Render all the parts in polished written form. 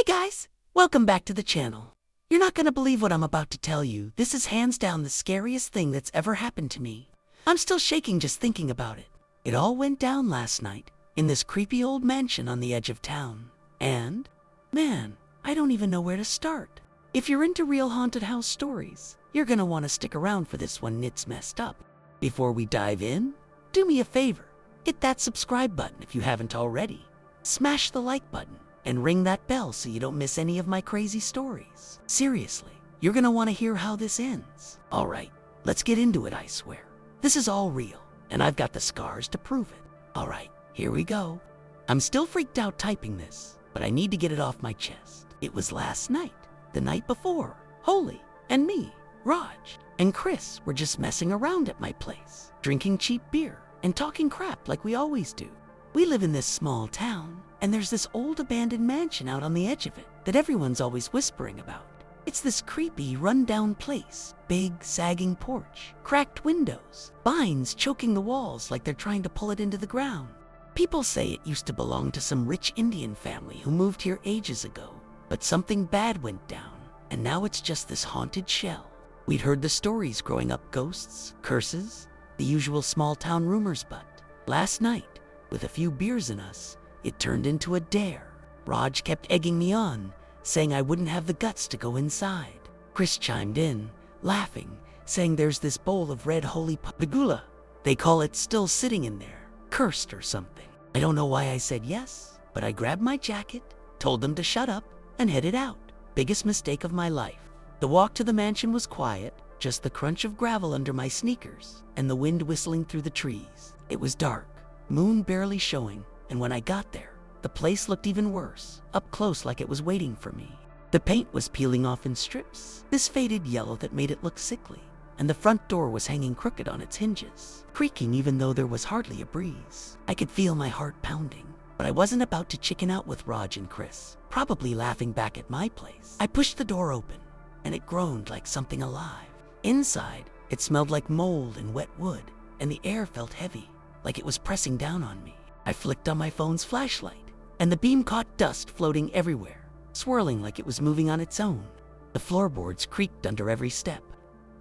guys, welcome back to the channel. You're not gonna believe what I'm about to tell you. This is hands down the scariest thing that's ever happened to me. I'm still shaking just thinking about it. It all went down last night in this creepy old mansion on the edge of town. And, man, I don't even know where to start. If you're into real haunted house stories, you're gonna want to stick around for this one. It's messed up. Before we dive in, do me a favor. Hit that subscribe button if you haven't already. Smash the like button and ring that bell so you don't miss any of my crazy stories. Seriously, you're gonna want to hear how this ends. All right, let's get into it, I swear. This is all real, and I've got the scars to prove it. All right, here we go. I'm still freaked out typing this, but I need to get it off my chest. It was last night, the night before. Holy and me, Raj, and Chris were just messing around at my place, drinking cheap beer and talking crap like we always do. We live in this small town, and there's this old abandoned mansion out on the edge of it that everyone's always whispering about. It's this creepy, run-down place, big, sagging porch, cracked windows, vines choking the walls like they're trying to pull it into the ground. People say it used to belong to some rich Indian family who moved here ages ago, but something bad went down, and now it's just this haunted shell. We'd heard the stories growing up: ghosts, curses, the usual small-town rumors, but last night, with a few beers in us, it turned into a dare. Raj kept egging me on, saying I wouldn't have the guts to go inside. Chris chimed in, laughing, saying there's this bowl of red holy pagula. They call it still sitting in there, cursed or something. I don't know why I said yes, but I grabbed my jacket, told them to shut up, and headed out. Biggest mistake of my life. The walk to the mansion was quiet, just the crunch of gravel under my sneakers and the wind whistling through the trees. It was dark, moon barely showing, and when I got there, the place looked even worse, up close like it was waiting for me. The paint was peeling off in strips, this faded yellow that made it look sickly, and the front door was hanging crooked on its hinges, creaking even though there was hardly a breeze. I could feel my heart pounding, but I wasn't about to chicken out with Raj and Chris, probably laughing back at my place. I pushed the door open, and it groaned like something alive. Inside, it smelled like mold and wet wood, and the air felt heavy, like it was pressing down on me. I flicked on my phone's flashlight, and the beam caught dust floating everywhere, swirling like it was moving on its own. The floorboards creaked under every step,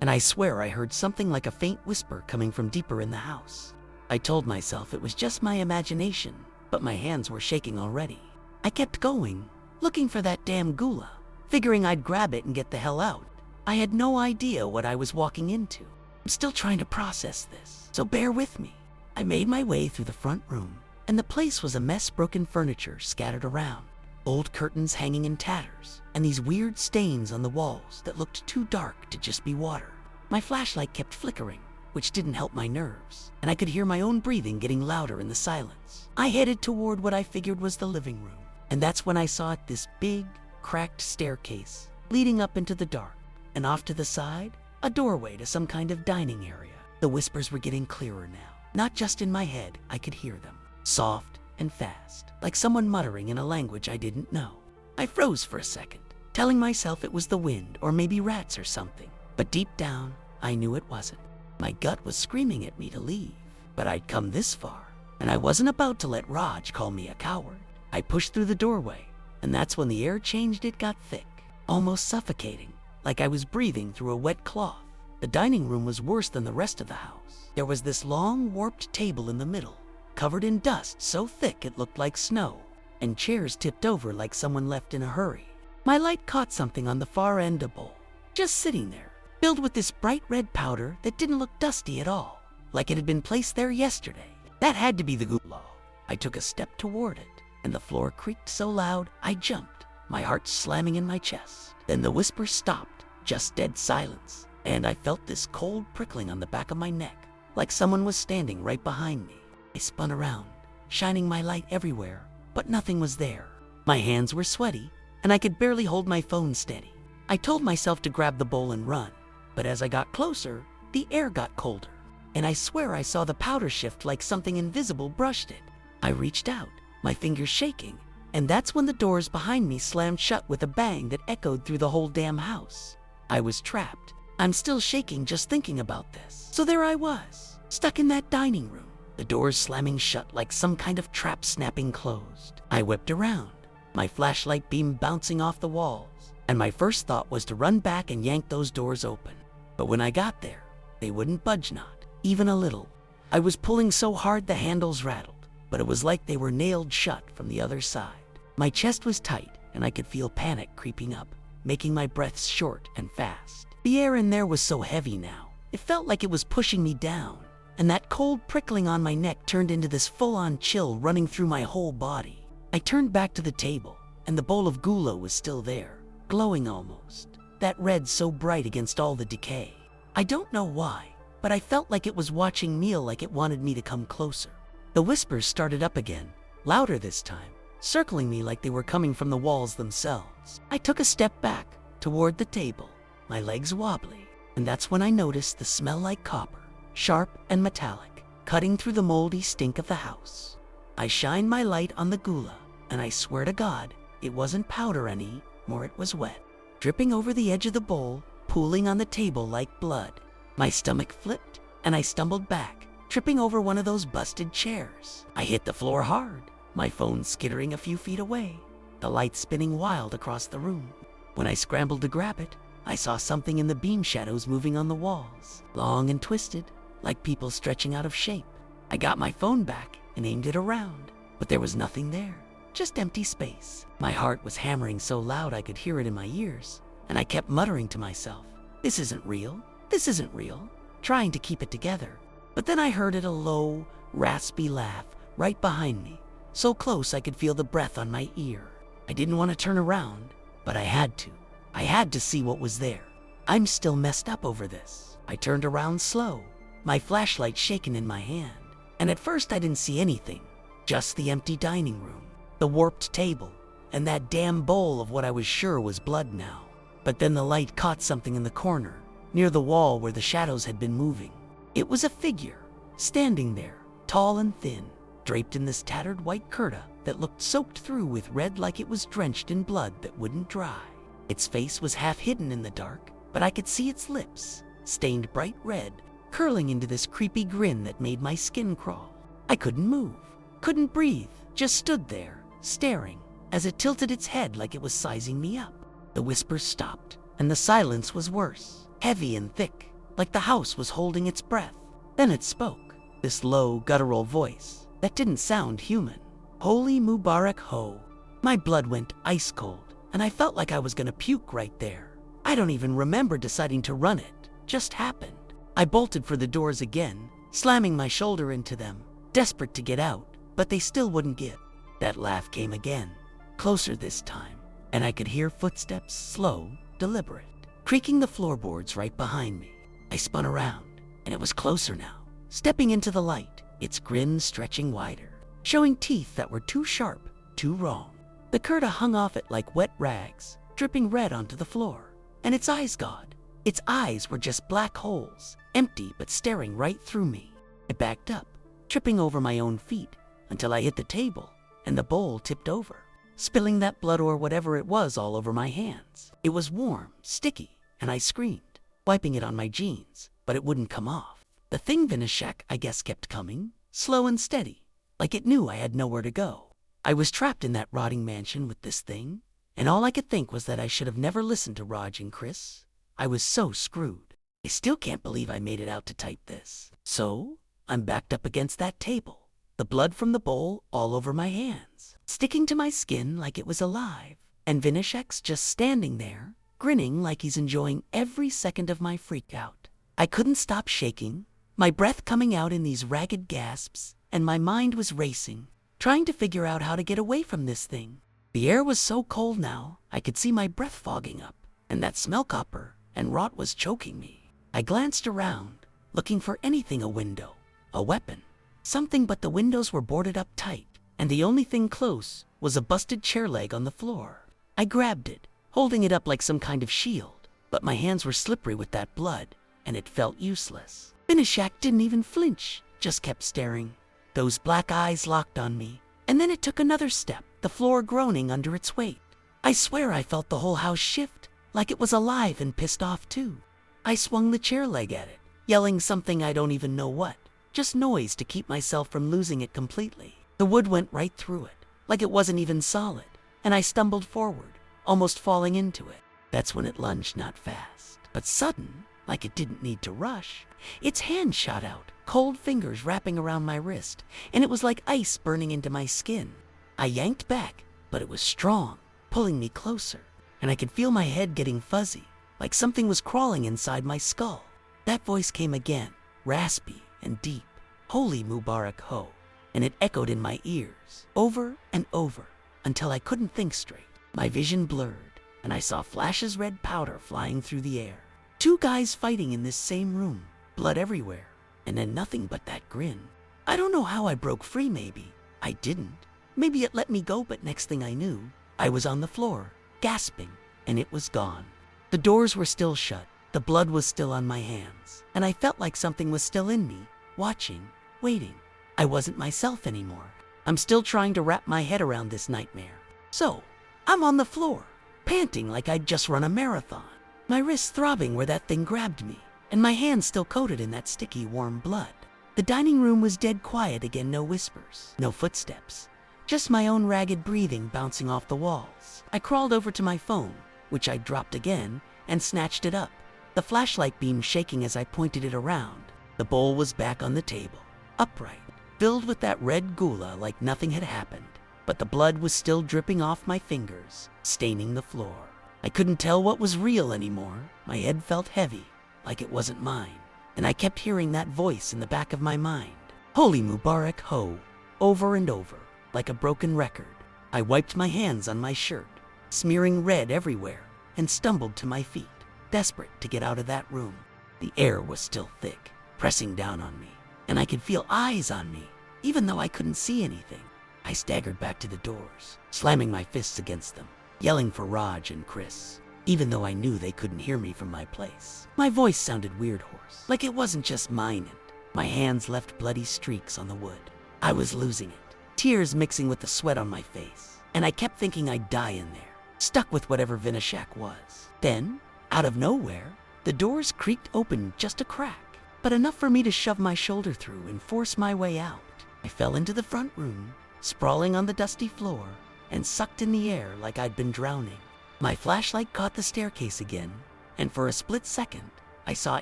and I swear I heard something like a faint whisper coming from deeper in the house. I told myself it was just my imagination, but my hands were shaking already. I kept going, looking for that damn gula, figuring I'd grab it and get the hell out. I had no idea what I was walking into. I'm still trying to process this, so bear with me. I made my way through the front room, and the place was a mess, broken furniture scattered around, old curtains hanging in tatters, and these weird stains on the walls that looked too dark to just be water. My flashlight kept flickering, which didn't help my nerves, and I could hear my own breathing getting louder in the silence. I headed toward what I figured was the living room, and that's when I saw this big, cracked staircase leading up into the dark, and off to the side, a doorway to some kind of dining area. The whispers were getting clearer now. Not just in my head, I could hear them, soft and fast, like someone muttering in a language I didn't know. I froze for a second, telling myself it was the wind or maybe rats or something, but deep down, I knew it wasn't. My gut was screaming at me to leave, but I'd come this far, and I wasn't about to let Raj call me a coward. I pushed through the doorway, and that's when the air changed. It got thick, almost suffocating, like I was breathing through a wet cloth. The dining room was worse than the rest of the house. There was this long, warped table in the middle, covered in dust so thick it looked like snow, and chairs tipped over like someone left in a hurry. My light caught something on the far end, a bowl, just sitting there, filled with this bright red powder that didn't look dusty at all, like it had been placed there yesterday. That had to be the gula. I took a step toward it, and the floor creaked so loud I jumped, my heart slamming in my chest. Then the whisper stopped, just dead silence, and I felt this cold prickling on the back of my neck, like someone was standing right behind me. I spun around, shining my light everywhere, but nothing was there. My hands were sweaty, and I could barely hold my phone steady. I told myself to grab the bowl and run, but as I got closer, the air got colder, and I swear I saw the powder shift like something invisible brushed it. I reached out, my fingers shaking, and that's when the doors behind me slammed shut with a bang that echoed through the whole damn house. I was trapped. I'm still shaking just thinking about this. So there I was, stuck in that dining room, the doors slamming shut like some kind of trap snapping closed. I whipped around, my flashlight beam bouncing off the walls, and my first thought was to run back and yank those doors open. But when I got there, they wouldn't budge, not even a little. I was pulling so hard the handles rattled, but it was like they were nailed shut from the other side. My chest was tight, and I could feel panic creeping up, making my breaths short and fast. The air in there was so heavy now, it felt like it was pushing me down, and that cold prickling on my neck turned into this full-on chill running through my whole body. I turned back to the table, and the bowl of gula was still there, glowing almost, that red so bright against all the decay. I don't know why, but I felt like it was watching me, like it wanted me to come closer. The whispers started up again, louder this time, circling me like they were coming from the walls themselves. I took a step back toward the table, my legs wobbly, and that's when I noticed the smell like copper, sharp and metallic, cutting through the moldy stink of the house. I shined my light on the gula, and I swear to God, it wasn't powder any more, it was wet, dripping over the edge of the bowl, pooling on the table like blood. My stomach flipped, and I stumbled back, tripping over one of those busted chairs. I hit the floor hard, my phone skittering a few feet away, the light spinning wild across the room. When I scrambled to grab it, I saw something in the beam shadows moving on the walls, long and twisted, like people stretching out of shape. I got my phone back and aimed it around, but there was nothing there, just empty space. My heart was hammering so loud I could hear it in my ears, and I kept muttering to myself, "This isn't real, this isn't real," trying to keep it together. But then I heard it, a low, raspy laugh right behind me, so close I could feel the breath on my ear. I didn't want to turn around, but I had to. I had to see what was there. I'm still messed up over this. I turned around slow, my flashlight shaking in my hand. And at first I didn't see anything, just the empty dining room, the warped table, and that damn bowl of what I was sure was blood now. But then the light caught something in the corner, near the wall where the shadows had been moving. It was a figure, standing there, tall and thin, draped in this tattered white kurta that looked soaked through with red like it was drenched in blood that wouldn't dry. Its face was half hidden in the dark, but I could see its lips, stained bright red, curling into this creepy grin that made my skin crawl. I couldn't move, couldn't breathe, just stood there, staring, as it tilted its head like it was sizing me up. The whispers stopped, and the silence was worse, heavy and thick, like the house was holding its breath. Then it spoke, this low, guttural voice that didn't sound human. "Holy Mubarak Ho." My blood went ice cold, and I felt like I was gonna puke right there. I don't even remember deciding to run, it just happened. I bolted for the doors again, slamming my shoulder into them, desperate to get out, but they still wouldn't give. That laugh came again, closer this time, and I could hear footsteps, slow, deliberate, creaking the floorboards right behind me. I spun around, and it was closer now, stepping into the light, its grin stretching wider, showing teeth that were too sharp, too wrong. The kurta hung off it like wet rags, dripping red onto the floor, and its eyes, God, its eyes were just black holes, empty but staring right through me. I backed up, tripping over my own feet, until I hit the table, and the bowl tipped over, spilling that blood or whatever it was all over my hands. It was warm, sticky, and I screamed, wiping it on my jeans, but it wouldn't come off. The thing, Vinashek, I guess, kept coming, slow and steady, like it knew I had nowhere to go. I was trapped in that rotting mansion with this thing, and all I could think was that I should have never listened to Raj and Chris. I was so screwed. I still can't believe I made it out to type this. So, I'm backed up against that table, the blood from the bowl all over my hands, sticking to my skin like it was alive, and Vinashek's just standing there, grinning like he's enjoying every second of my freak out. I couldn't stop shaking, my breath coming out in these ragged gasps, and my mind was racing, trying to figure out how to get away from this thing. The air was so cold now, I could see my breath fogging up, and that smell copper and rot was choking me. I glanced around, looking for anything, a window, a weapon, something, but the windows were boarded up tight, and the only thing close was a busted chair leg on the floor. I grabbed it, holding it up like some kind of shield, but my hands were slippery with that blood, and it felt useless. Vinashek didn't even flinch, just kept staring, those black eyes locked on me, and then it took another step, the floor groaning under its weight. I swear I felt the whole house shift, like it was alive and pissed off too. I swung the chair leg at it, yelling something I don't even know what, just noise to keep myself from losing it completely. The wood went right through it, like it wasn't even solid, and I stumbled forward, almost falling into it. That's when it lunged not fast, but sudden, like it didn't need to rush. Its hand shot out, cold fingers wrapping around my wrist, and it was like ice burning into my skin. I yanked back, but it was strong, pulling me closer, and I could feel my head getting fuzzy, like something was crawling inside my skull. That voice came again, raspy and deep, "Holy Mubarak Ho," and it echoed in my ears, over and over, until I couldn't think straight. My vision blurred, and I saw flashes of red powder flying through the air. 2 guys fighting in this same room, blood everywhere, and then nothing but that grin. I don't know how I broke free, maybe. I didn't. Maybe it let me go, but next thing I knew, I was on the floor, gasping, and it was gone. The doors were still shut, the blood was still on my hands, and I felt like something was still in me, watching, waiting. I wasn't myself anymore. I'm still trying to wrap my head around this nightmare. So, I'm on the floor, panting like I'd just run a marathon. My wrists throbbing where that thing grabbed me, and my hands still coated in that sticky, warm blood. The dining room was dead quiet again, no whispers, no footsteps. Just my own ragged breathing bouncing off the walls. I crawled over to my phone, which I dropped again, and snatched it up, the flashlight beam shaking as I pointed it around. The bowl was back on the table, upright, filled with that red gula like nothing had happened, but the blood was still dripping off my fingers, staining the floor. I couldn't tell what was real anymore. My head felt heavy, like it wasn't mine, and I kept hearing that voice in the back of my mind. "Holy Mubarak Ho," over and over, like a broken record. I wiped my hands on my shirt, smearing red everywhere, and stumbled to my feet, desperate to get out of that room. The air was still thick, pressing down on me, and I could feel eyes on me, even though I couldn't see anything. I staggered back to the doors, slamming my fists against them, yelling for Raj and Chris, even though I knew they couldn't hear me from my place. My voice sounded weird hoarse, like it wasn't just mine, and my hands left bloody streaks on the wood. I was losing it, tears mixing with the sweat on my face, and I kept thinking I'd die in there, stuck with whatever Vinashak was. Then, out of nowhere, the doors creaked open just a crack, but enough for me to shove my shoulder through and force my way out. I fell into the front room, sprawling on the dusty floor, and sucked in the air like I'd been drowning. My flashlight caught the staircase again, and for a split second, I saw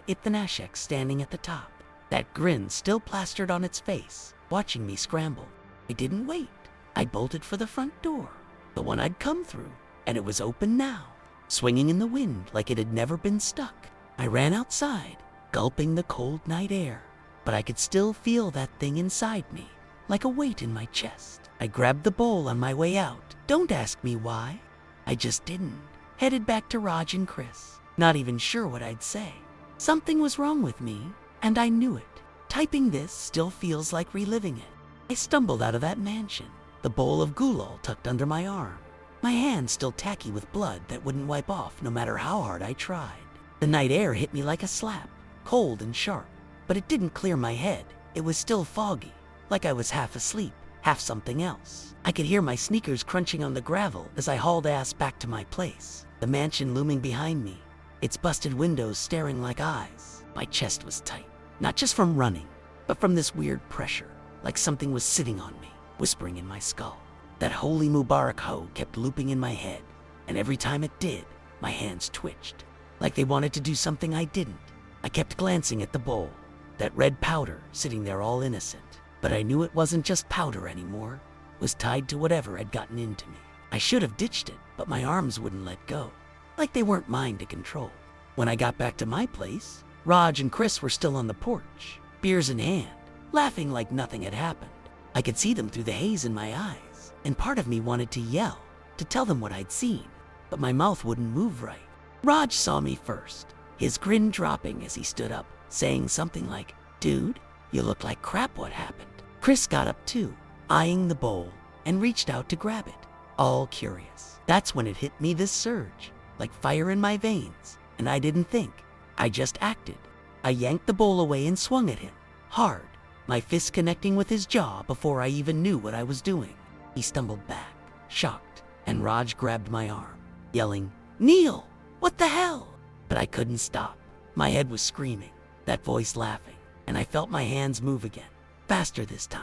Ithanashek standing at the top, that grin still plastered on its face, watching me scramble. I didn't wait. I bolted for the front door, the one I'd come through, and it was open now, swinging in the wind like it had never been stuck. I ran outside, gulping the cold night air, but I could still feel that thing inside me, like a weight in my chest. I grabbed the bowl on my way out. Don't ask me why. I just didn't. Headed back to Raj and Chris, not even sure what I'd say. Something was wrong with me, and I knew it. Typing this still feels like reliving it. I stumbled out of that mansion, the bowl of gulal tucked under my arm, my hand still tacky with blood that wouldn't wipe off no matter how hard I tried. The night air hit me like a slap, cold and sharp, but it didn't clear my head. It was still foggy, like I was half asleep, half something else. I could hear my sneakers crunching on the gravel as I hauled ass back to my place, the mansion looming behind me, its busted windows staring like eyes. My chest was tight, not just from running, but from this weird pressure, like something was sitting on me, whispering in my skull. That Holy Mubarak Ho kept looping in my head, and every time it did, my hands twitched, like they wanted to do something I didn't. I kept glancing at the bowl, that red powder sitting there all innocent, but I knew it wasn't just powder anymore. It was tied to whatever had gotten into me. I should have ditched it, but my arms wouldn't let go, like they weren't mine to control. When I got back to my place, Raj and Chris were still on the porch, beers in hand, laughing like nothing had happened. I could see them through the haze in my eyes, and part of me wanted to yell, to tell them what I'd seen, but my mouth wouldn't move right. Raj saw me first, his grin dropping as he stood up, saying something like, "Dude, you look like crap, what happened?" Chris got up too, eyeing the bowl, and reached out to grab it, all curious. That's when it hit me, this surge, like fire in my veins, and I didn't think, I just acted. I yanked the bowl away and swung at him, hard, my fist connecting with his jaw before I even knew what I was doing. He stumbled back, shocked, and Raj grabbed my arm, yelling, "Neil, what the hell?" But I couldn't stop. My head was screaming, that voice laughing, and I felt my hands move again, faster this time,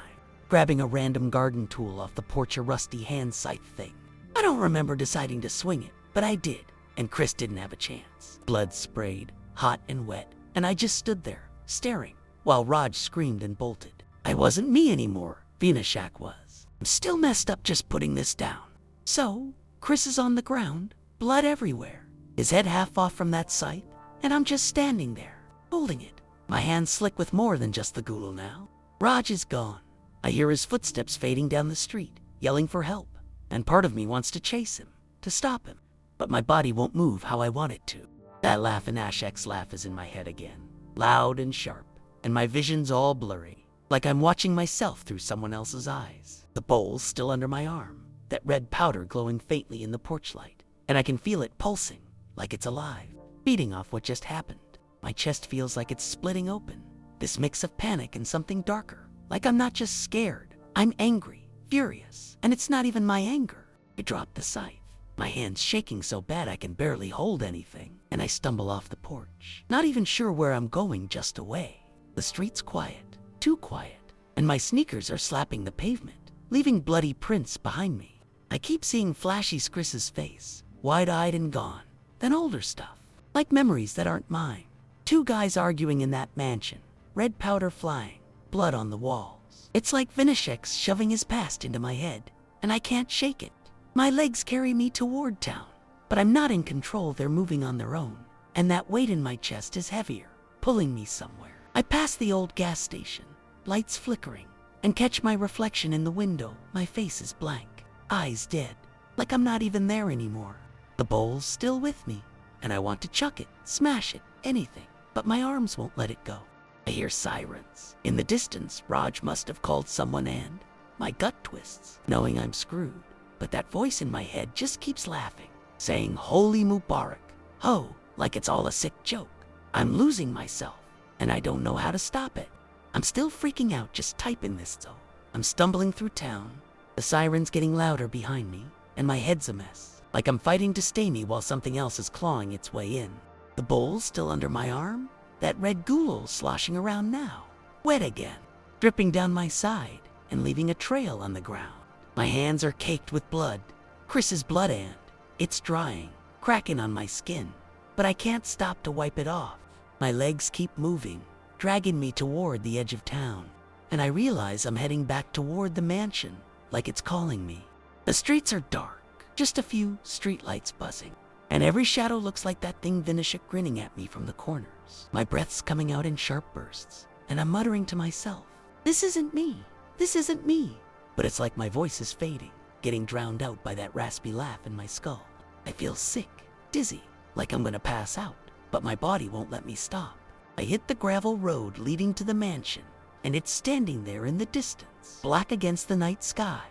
grabbing a random garden tool off the porch, a rusty hand scythe thing. I don't remember deciding to swing it, but I did, and Chris didn't have a chance. Blood sprayed, hot and wet, and I just stood there, staring, while Raj screamed and bolted. I wasn't me anymore, Vinashak was. I'm still messed up just putting this down. So, Chris is on the ground, blood everywhere, his head half off from that scythe, and I'm just standing there, holding it. My hands slick with more than just the ghoul now. Raj is gone. I hear his footsteps fading down the street, yelling for help, and part of me wants to chase him, to stop him, but my body won't move how I want it to. That laugh in Ashek's laugh is in my head again, loud and sharp, and my vision's all blurry, like I'm watching myself through someone else's eyes. The bowl's still under my arm, that red powder glowing faintly in the porch light, and I can feel it pulsing, like it's alive, feeding off what just happened. My chest feels like it's splitting open, this mix of panic and something darker, like I'm not just scared, I'm angry, furious, and it's not even my anger. I drop the scythe, my hands shaking so bad I can barely hold anything, and I stumble off the porch, not even sure where I'm going, just away. The street's quiet, too quiet, and my sneakers are slapping the pavement, leaving bloody prints behind me. I keep seeing flashy Chris's face, wide-eyed and gone, then older stuff, like memories that aren't mine. 2 guys arguing in that mansion, red powder flying, blood on the walls. It's like Vinashek's shoving his past into my head, and I can't shake it. My legs carry me toward town, but I'm not in control, they're moving on their own, and that weight in my chest is heavier, pulling me somewhere. I pass the old gas station, lights flickering, and catch my reflection in the window. My face is blank, eyes dead, like I'm not even there anymore. The bowl's still with me, and I want to chuck it, smash it, anything, but my arms won't let it go. I hear sirens. In the distance, Raj must have called someone, and my gut twists, knowing I'm screwed. But that voice in my head just keeps laughing, saying Holy Mubarak, ho, like it's all a sick joke. I'm losing myself, and I don't know how to stop it. I'm still freaking out just typing this though. I'm stumbling through town, the sirens getting louder behind me, and my head's a mess, like I'm fighting to stay me while something else is clawing its way in. The bowl's still under my arm, that red ghoul sloshing around now, wet again, dripping down my side and leaving a trail on the ground. My hands are caked with blood, Chris's blood, and it's drying, cracking on my skin, but I can't stop to wipe it off. My legs keep moving, dragging me toward the edge of town, and I realize I'm heading back toward the mansion, like it's calling me. The streets are dark, just a few streetlights buzzing, and every shadow looks like that thing Vinashek grinning at me from the corners. My breath's coming out in sharp bursts, and I'm muttering to myself, this isn't me, this isn't me. But it's like my voice is fading, getting drowned out by that raspy laugh in my skull. I feel sick, dizzy, like I'm gonna pass out, but my body won't let me stop. I hit the gravel road leading to the mansion, and it's standing there in the distance, black against the night sky,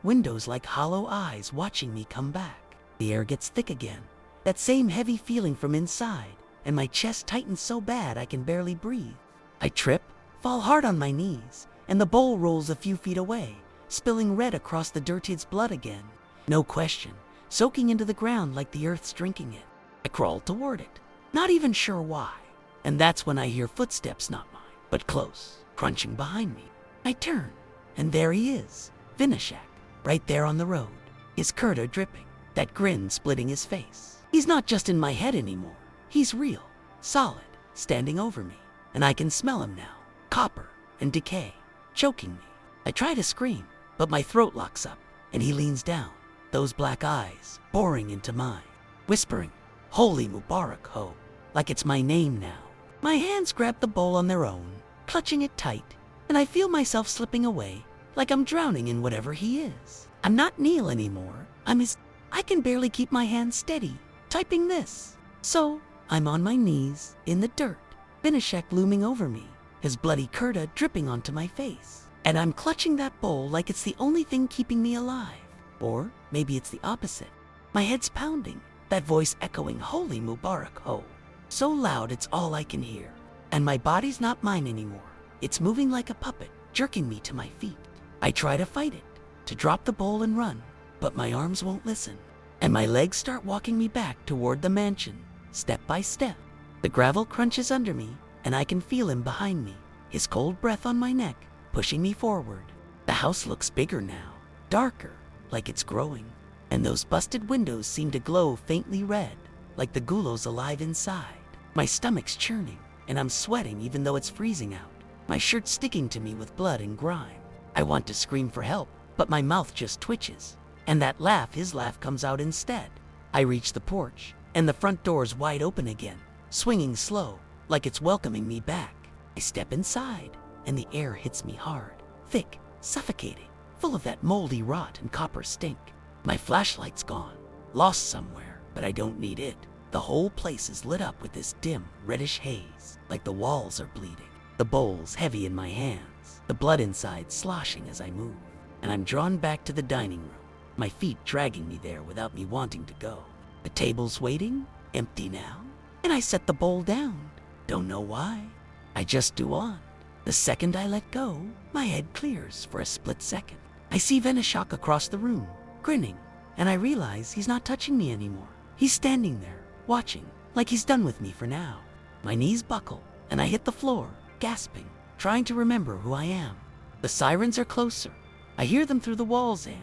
windows like hollow eyes watching me come back. The air gets thick again, that same heavy feeling from inside, and my chest tightens so bad I can barely breathe. I trip, fall hard on my knees, and the bowl rolls a few feet away, spilling red across the dirt. It's blood again, no question, soaking into the ground like the earth's drinking it. I crawl toward it, not even sure why, and that's when I hear footsteps, not mine, but close, crunching behind me. I turn, and there he is, Vinashek, right there on the road, his kurta dripping, that grin splitting his face. He's not just in my head anymore, he's real, solid, standing over me, and I can smell him now, copper and decay, choking me. I try to scream, but my throat locks up, and he leans down, those black eyes boring into mine, whispering, Holy Mubarak, ho, like it's my name now. My hands grab the bowl on their own, clutching it tight, and I feel myself slipping away, like I'm drowning in whatever he is. I'm not Neil anymore, I'm his. I can barely keep my hands steady, typing this. So, I'm on my knees, in the dirt, Vinashek looming over me, his bloody kurta dripping onto my face. And I'm clutching that bowl like it's the only thing keeping me alive. Or maybe it's the opposite. My head's pounding, that voice echoing Holy Mubarak, ho, so loud it's all I can hear. And my body's not mine anymore. It's moving like a puppet, jerking me to my feet. I try to fight it, to drop the bowl and run, but my arms won't listen. And my legs start walking me back toward the mansion, step by step. The gravel crunches under me, and I can feel him behind me, his cold breath on my neck, pushing me forward. The house looks bigger now, darker, like it's growing. and those busted windows seem to glow faintly red, like the ghouls alive inside. My stomach's churning, and I'm sweating even though it's freezing out. My shirt's sticking to me with blood and grime. I want to scream for help, but my mouth just twitches, and that laugh, his laugh, comes out instead. I reach the porch, and the front door's wide open again, swinging slow, like it's welcoming me back. I step inside, and the air hits me hard, thick, suffocating, full of that moldy rot and copper stink. My flashlight's gone, lost somewhere, but I don't need it. The whole place is lit up with this dim, reddish haze, like the walls are bleeding. The bowl's heavy in my hands, the blood inside sloshing as I move, and I'm drawn back to the dining room, my feet dragging me there without me wanting to go. The table's waiting, empty now, and I set the bowl down. Don't know why. I just do on. The second I let go, my head clears for a split second. I see Veneshak across the room, grinning, and I realize he's not touching me anymore. He's standing there, watching, like he's done with me for now. My knees buckle, and I hit the floor, gasping, trying to remember who I am. The sirens are closer. I hear them through the walls, and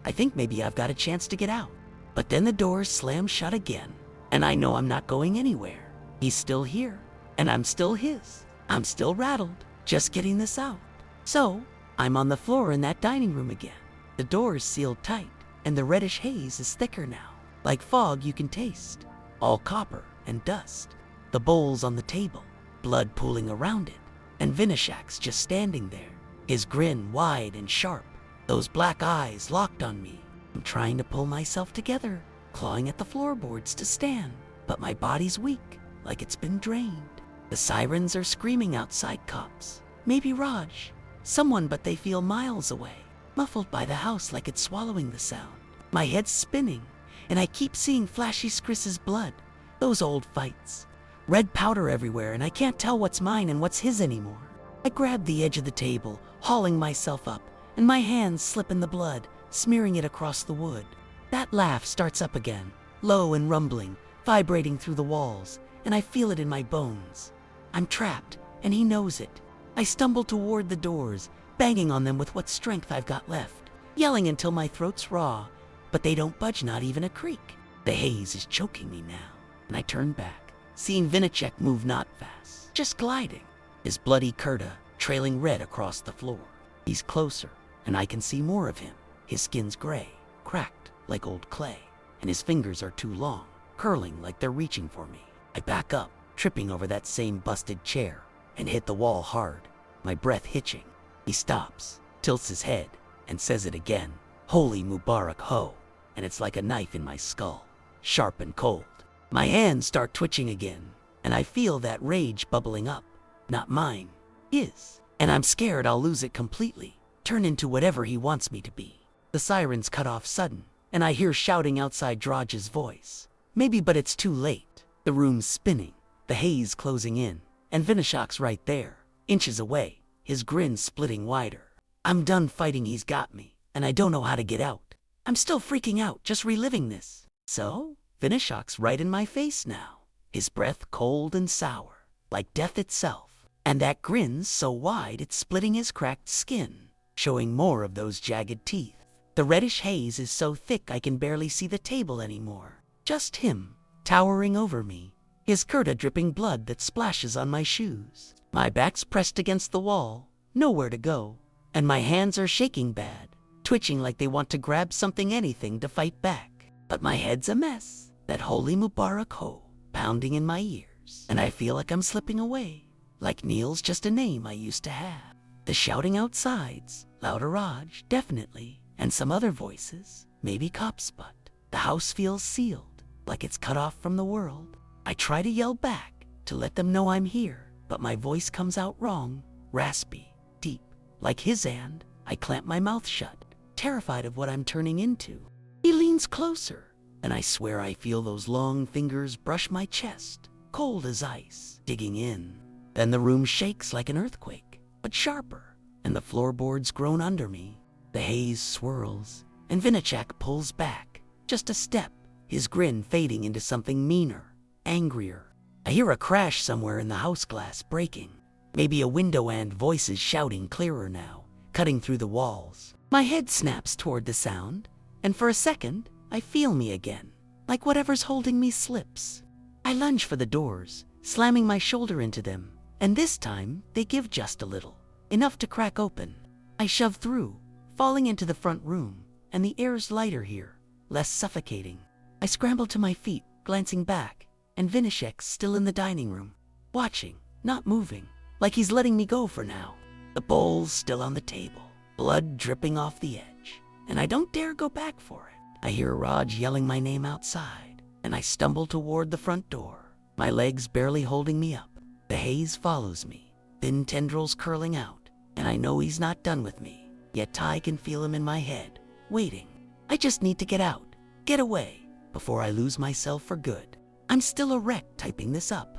I think maybe I've got a chance to get out. But then the doors slam shut again, and I know I'm not going anywhere. He's still here, and I'm still his. I'm still rattled, just getting this out. So, I'm on the floor in that dining room again. The door's sealed tight, and the reddish haze is thicker now, like fog you can taste, all copper and dust. The bowl's on the table, blood pooling around it, and Veneshak's just standing there, his grin wide and sharp, those black eyes locked on me. I'm trying to pull myself together, clawing at the floorboards to stand, but my body's weak, like it's been drained. The sirens are screaming outside. Cops, maybe Raj, someone, but they feel miles away, muffled by the house like it's swallowing the sound. My head's spinning, and I keep seeing flashy Chris's blood, those old fights. Red powder everywhere, and I can't tell what's mine and what's his anymore. I grab the edge of the table, hauling myself up, and my hands slip in the blood, smearing it across the wood. That laugh starts up again, low and rumbling, vibrating through the walls, and I feel it in my bones. I'm trapped, and he knows it. I stumble toward the doors, banging on them with what strength I've got left, yelling until my throat's raw, but they don't budge, not even a creak. The haze is choking me now, and I turn back, seeing Veneshak move not fast, just gliding, his bloody kurta trailing red across the floor. He's closer, and I can see more of him. His skin's gray, cracked like old clay, and his fingers are too long, curling like they're reaching for me. I back up, tripping over that same busted chair, and hit the wall hard, my breath hitching. He stops, tilts his head, and says it again, "Holy Mubarak Ho," and it's like a knife in my skull, sharp and cold. My hands start twitching again, and I feel that rage bubbling up. Not mine, his. And I'm scared I'll lose it completely, turn into whatever he wants me to be. The sirens cut off sudden, and I hear shouting outside Raj's voice. Maybe, but it's too late. The room's spinning, the haze closing in, and Veneshak's right there, inches away, his grin splitting wider. I'm done fighting, he's got me, and I don't know how to get out. I'm still freaking out, just reliving this. So, Veneshak's right in my face now, his breath cold and sour, like death itself, and that grin's so wide it's splitting his cracked skin, showing more of those jagged teeth. The reddish haze is so thick I can barely see the table anymore. Just him, towering over me, his kurta dripping blood that splashes on my shoes. My back's pressed against the wall, nowhere to go, and my hands are shaking bad, twitching like they want to grab something, anything to fight back. But my head's a mess, that holy Mubarak Ho pounding in my ears, and I feel like I'm slipping away, like Neil's just a name I used to have. The shouting outside's louder, Raj, definitely, and some other voices, maybe cops, but the house feels sealed, like it's cut off from the world. I try to yell back, to let them know I'm here, but my voice comes out wrong, raspy, deep, like his, and I clamp my mouth shut, terrified of what I'm turning into. He leans closer, and I swear I feel those long fingers brush my chest, cold as ice, digging in. Then the room shakes like an earthquake, but sharper, and the floorboards groan under me. The haze swirls, and Veneshak pulls back, just a step, his grin fading into something meaner, angrier. I hear a crash somewhere in the house, glass breaking. Maybe a window, and voices shouting clearer now, cutting through the walls. My head snaps toward the sound, and for a second, I feel me again, like whatever's holding me slips. I lunge for the doors, slamming my shoulder into them, and this time they give just a little, enough to crack open. I shove through, falling into the front room, and the air's lighter here, less suffocating. I scramble to my feet, glancing back, and Vinishek's still in the dining room, watching, not moving, like he's letting me go for now. The bowl's still on the table, blood dripping off the edge, and I don't dare go back for it. I hear Raj yelling my name outside, and I stumble toward the front door, my legs barely holding me up. The haze follows me, thin tendrils curling out, and I know he's not done with me, yet I can feel him in my head, waiting. I just need to get out, get away, before I lose myself for good. I'm still a wreck typing this up.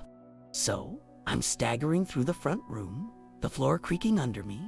So, I'm staggering through the front room, the floor creaking under me,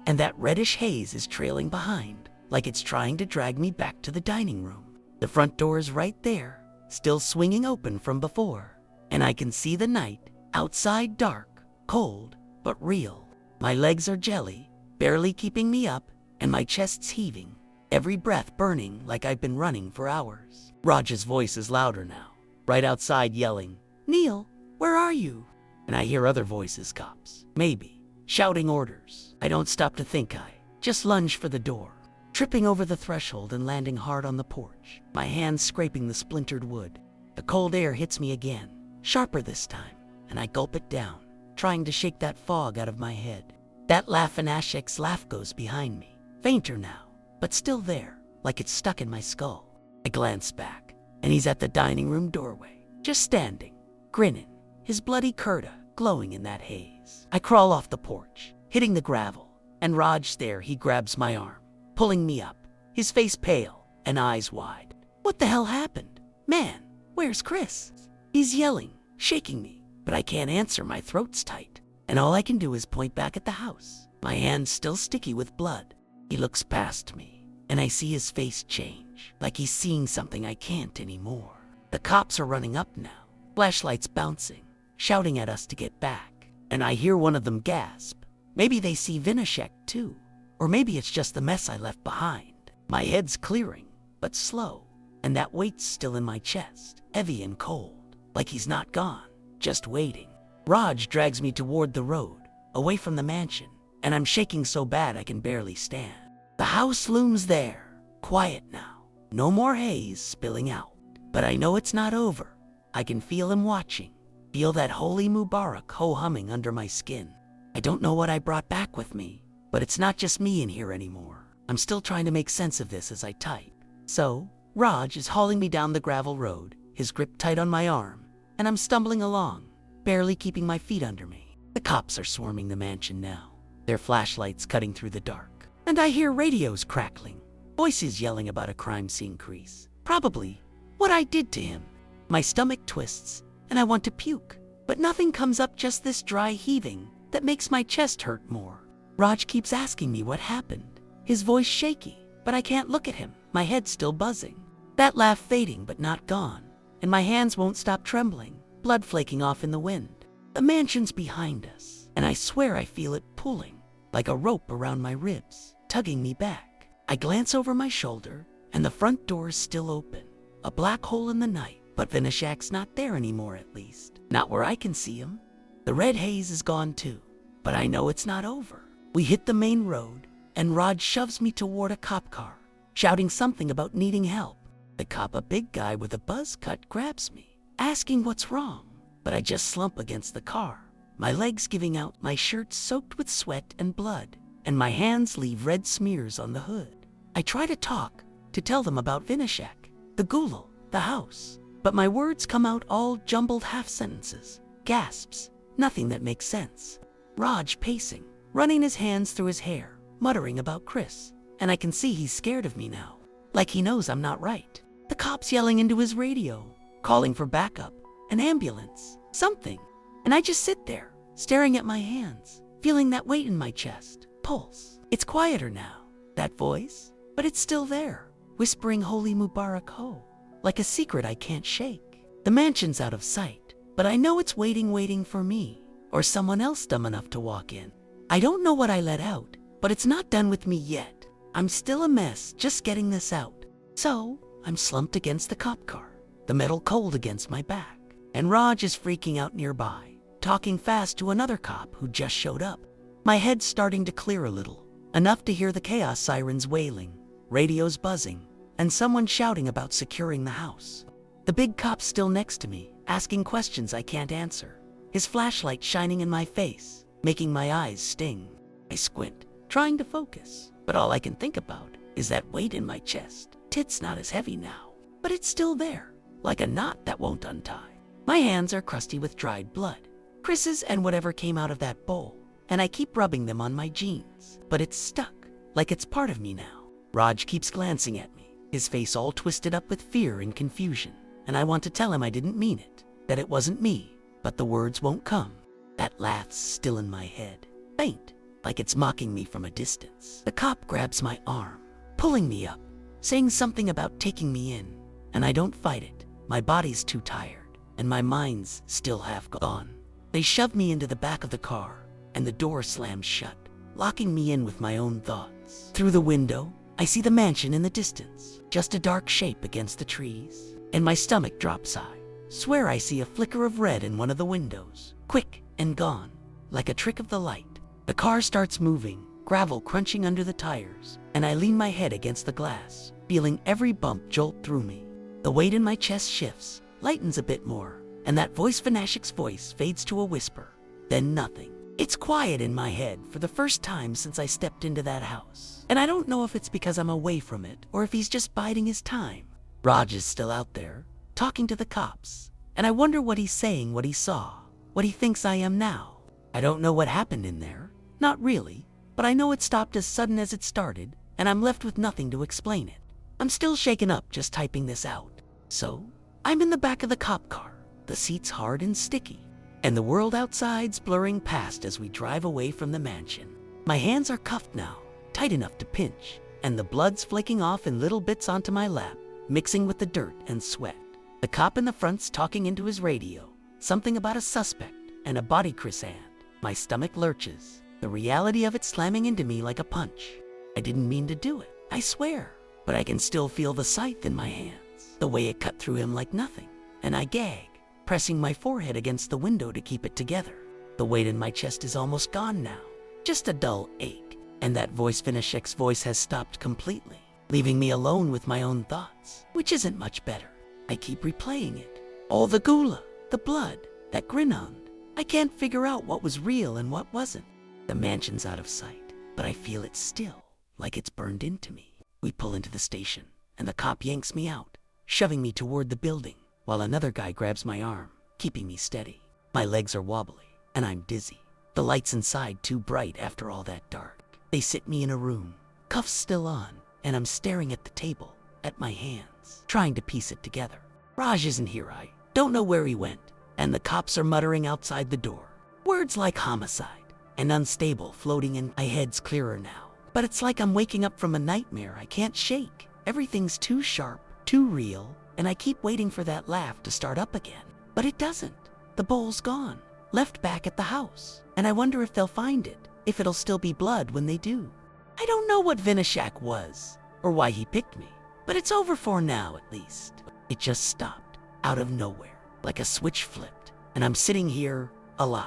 and that reddish haze is trailing behind, like it's trying to drag me back to the dining room. The front door is right there, still swinging open from before, and I can see the night, outside dark, cold, but real. My legs are jelly, barely keeping me up, and my chest's heaving, every breath burning like I've been running for hours. Raj's voice is louder now, right outside yelling, "Neil, where are you?" And I hear other voices, cops, maybe, shouting orders. I don't stop to think, I just lunge for the door, tripping over the threshold and landing hard on the porch, my hands scraping the splintered wood. The cold air hits me again, sharper this time, and I gulp it down, trying to shake that fog out of my head. That laugh, Vinishek's laugh, goes behind me, fainter now, but still there, like it's stuck in my skull. I glance back, and he's at the dining room doorway, just standing, grinning, his bloody kurta glowing in that haze. I crawl off the porch, hitting the gravel, and Raj there, he grabs my arm, pulling me up, his face pale and eyes wide. What the hell happened? Man, where's Chris? He's yelling, shaking me, but I can't answer, my throat's tight, and all I can do is point back at the house, my hands still sticky with blood. He looks past me, and I see his face change, like he's seeing something I can't anymore. The cops are running up now, flashlights bouncing, shouting at us to get back, and I hear one of them gasp. Maybe they see Vinishek too, or maybe it's just the mess I left behind. My head's clearing, but slow, and that weight's still in my chest, heavy and cold, like he's not gone, just waiting. Raj drags me toward the road, away from the mansion, and I'm shaking so bad I can barely stand. The house looms there, quiet now, no more haze spilling out, but I know it's not over. I can feel him watching, feel that holy Mubarak ho humming under my skin. I don't know what I brought back with me, but it's not just me in here anymore. I'm still trying to make sense of this as I type. So, Raj is hauling me down the gravel road, his grip tight on my arm, and I'm stumbling along, barely keeping my feet under me. The cops are swarming the mansion now, their flashlights cutting through the dark, and I hear radios crackling, voices yelling about a crime scene crease. Probably what I did to him. My stomach twists, and I want to puke, but nothing comes up, just this dry heaving that makes my chest hurt more. Raj keeps asking me what happened, his voice shaky, but I can't look at him, my head's still buzzing. That laugh fading but not gone, and my hands won't stop trembling, blood flaking off in the wind. The mansion's behind us, and I swear I feel it pulling, like a rope around my ribs, tugging me back. I glance over my shoulder, and the front door is still open, a black hole in the night, but Vinishek's not there anymore, at least. Not where I can see him. The red haze is gone too, but I know it's not over. We hit the main road, and Raj shoves me toward a cop car, shouting something about needing help. The cop, a big guy with a buzz cut, grabs me, asking what's wrong, but I just slump against the car, my legs giving out, my shirt soaked with sweat and blood, and my hands leave red smears on the hood. I try to talk, to tell them about Vinishek, the Gulal, the house, but my words come out all jumbled half-sentences, gasps, nothing that makes sense. Raj pacing, running his hands through his hair, muttering about Chris, and I can see he's scared of me now, like he knows I'm not right. The cop's yelling into his radio, calling for backup, an ambulance, something, and I just sit there, staring at my hands, feeling that weight in my chest, pulse. It's quieter now, that voice, but it's still there, whispering Holy Mubarak Ho, like a secret I can't shake. The mansion's out of sight, but I know it's waiting for me, or someone else dumb enough to walk in. I don't know what I let out, but it's not done with me yet. I'm still a mess, just getting this out. So, I'm slumped against the cop car, the metal cold against my back, and Raj is freaking out nearby, talking fast to another cop who just showed up. My head's starting to clear a little, enough to hear the chaos sirens wailing, radios buzzing, and someone shouting about securing the house. The big cop's still next to me, asking questions I can't answer, his flashlight shining in my face, making my eyes sting. I squint, trying to focus, but all I can think about is that weight in my chest. It's not as heavy now, but it's still there, like a knot that won't untie. My hands are crusty with dried blood, Chris's and whatever came out of that bowl, and I keep rubbing them on my jeans, but it's stuck, like it's part of me now. Raj keeps glancing at me, his face all twisted up with fear and confusion, and I want to tell him I didn't mean it, that it wasn't me, but the words won't come. That laugh's still in my head, faint, like it's mocking me from a distance. The cop grabs my arm, pulling me up, saying something about taking me in, and I don't fight it. My body's too tired, and my mind's still half gone. They shove me into the back of the car, and the door slams shut, locking me in with my own thoughts. Through the window, I see the mansion in the distance, just a dark shape against the trees, and my stomach drops high. Swear I see a flicker of red in one of the windows, quick and gone, like a trick of the light. The car starts moving, gravel crunching under the tires, and I lean my head against the glass, feeling every bump jolt through me. The weight in my chest shifts, lightens a bit more, and that voice Vinashik's voice fades to a whisper, then nothing. It's quiet in my head for the first time since I stepped into that house, and I don't know if it's because I'm away from it or if he's just biding his time. Raj is still out there, talking to the cops, and I wonder what he's saying, what he saw, what he thinks I am now. I don't know what happened in there, not really, but I know it stopped as sudden as it started, and I'm left with nothing to explain it. I'm still shaken up just typing this out. So, I'm in the back of the cop car, the seat's hard and sticky, and the world outside's blurring past as we drive away from the mansion. My hands are cuffed now, tight enough to pinch, and the blood's flaking off in little bits onto my lap, mixing with the dirt and sweat. The cop in the front's talking into his radio, something about a suspect and a body Chris and. My stomach lurches, the reality of it slamming into me like a punch. I didn't mean to do it, I swear, but I can still feel the scythe in my hands, the way it cut through him like nothing, and I gag, pressing my forehead against the window to keep it together. The weight in my chest is almost gone now, just a dull ache, and that voice Vinashik's voice has stopped completely, leaving me alone with my own thoughts, which isn't much better. I keep replaying it. All the gula, the blood, that grinand. I can't figure out what was real and what wasn't. The mansion's out of sight, but I feel it still, like it's burned into me. We pull into the station, and the cop yanks me out, shoving me toward the building, while another guy grabs my arm, keeping me steady. My legs are wobbly, and I'm dizzy. The lights inside too bright after all that dark. They sit me in a room, cuffs still on, and I'm staring at the table, at my hands, trying to piece it together. Raj isn't here, I don't know where he went, and the cops are muttering outside the door. Words like homicide and unstable floating in my head's clearer now. But it's like I'm waking up from a nightmare I can't shake. Everything's too sharp, too real, and I keep waiting for that laugh to start up again. But it doesn't. The bowl's gone, left back at the house, and I wonder if they'll find it, if it'll still be blood when they do. I don't know what Vinashik was, or why he picked me, but it's over for now at least. It just stopped, out of nowhere, like a switch flipped, and I'm sitting here, alive,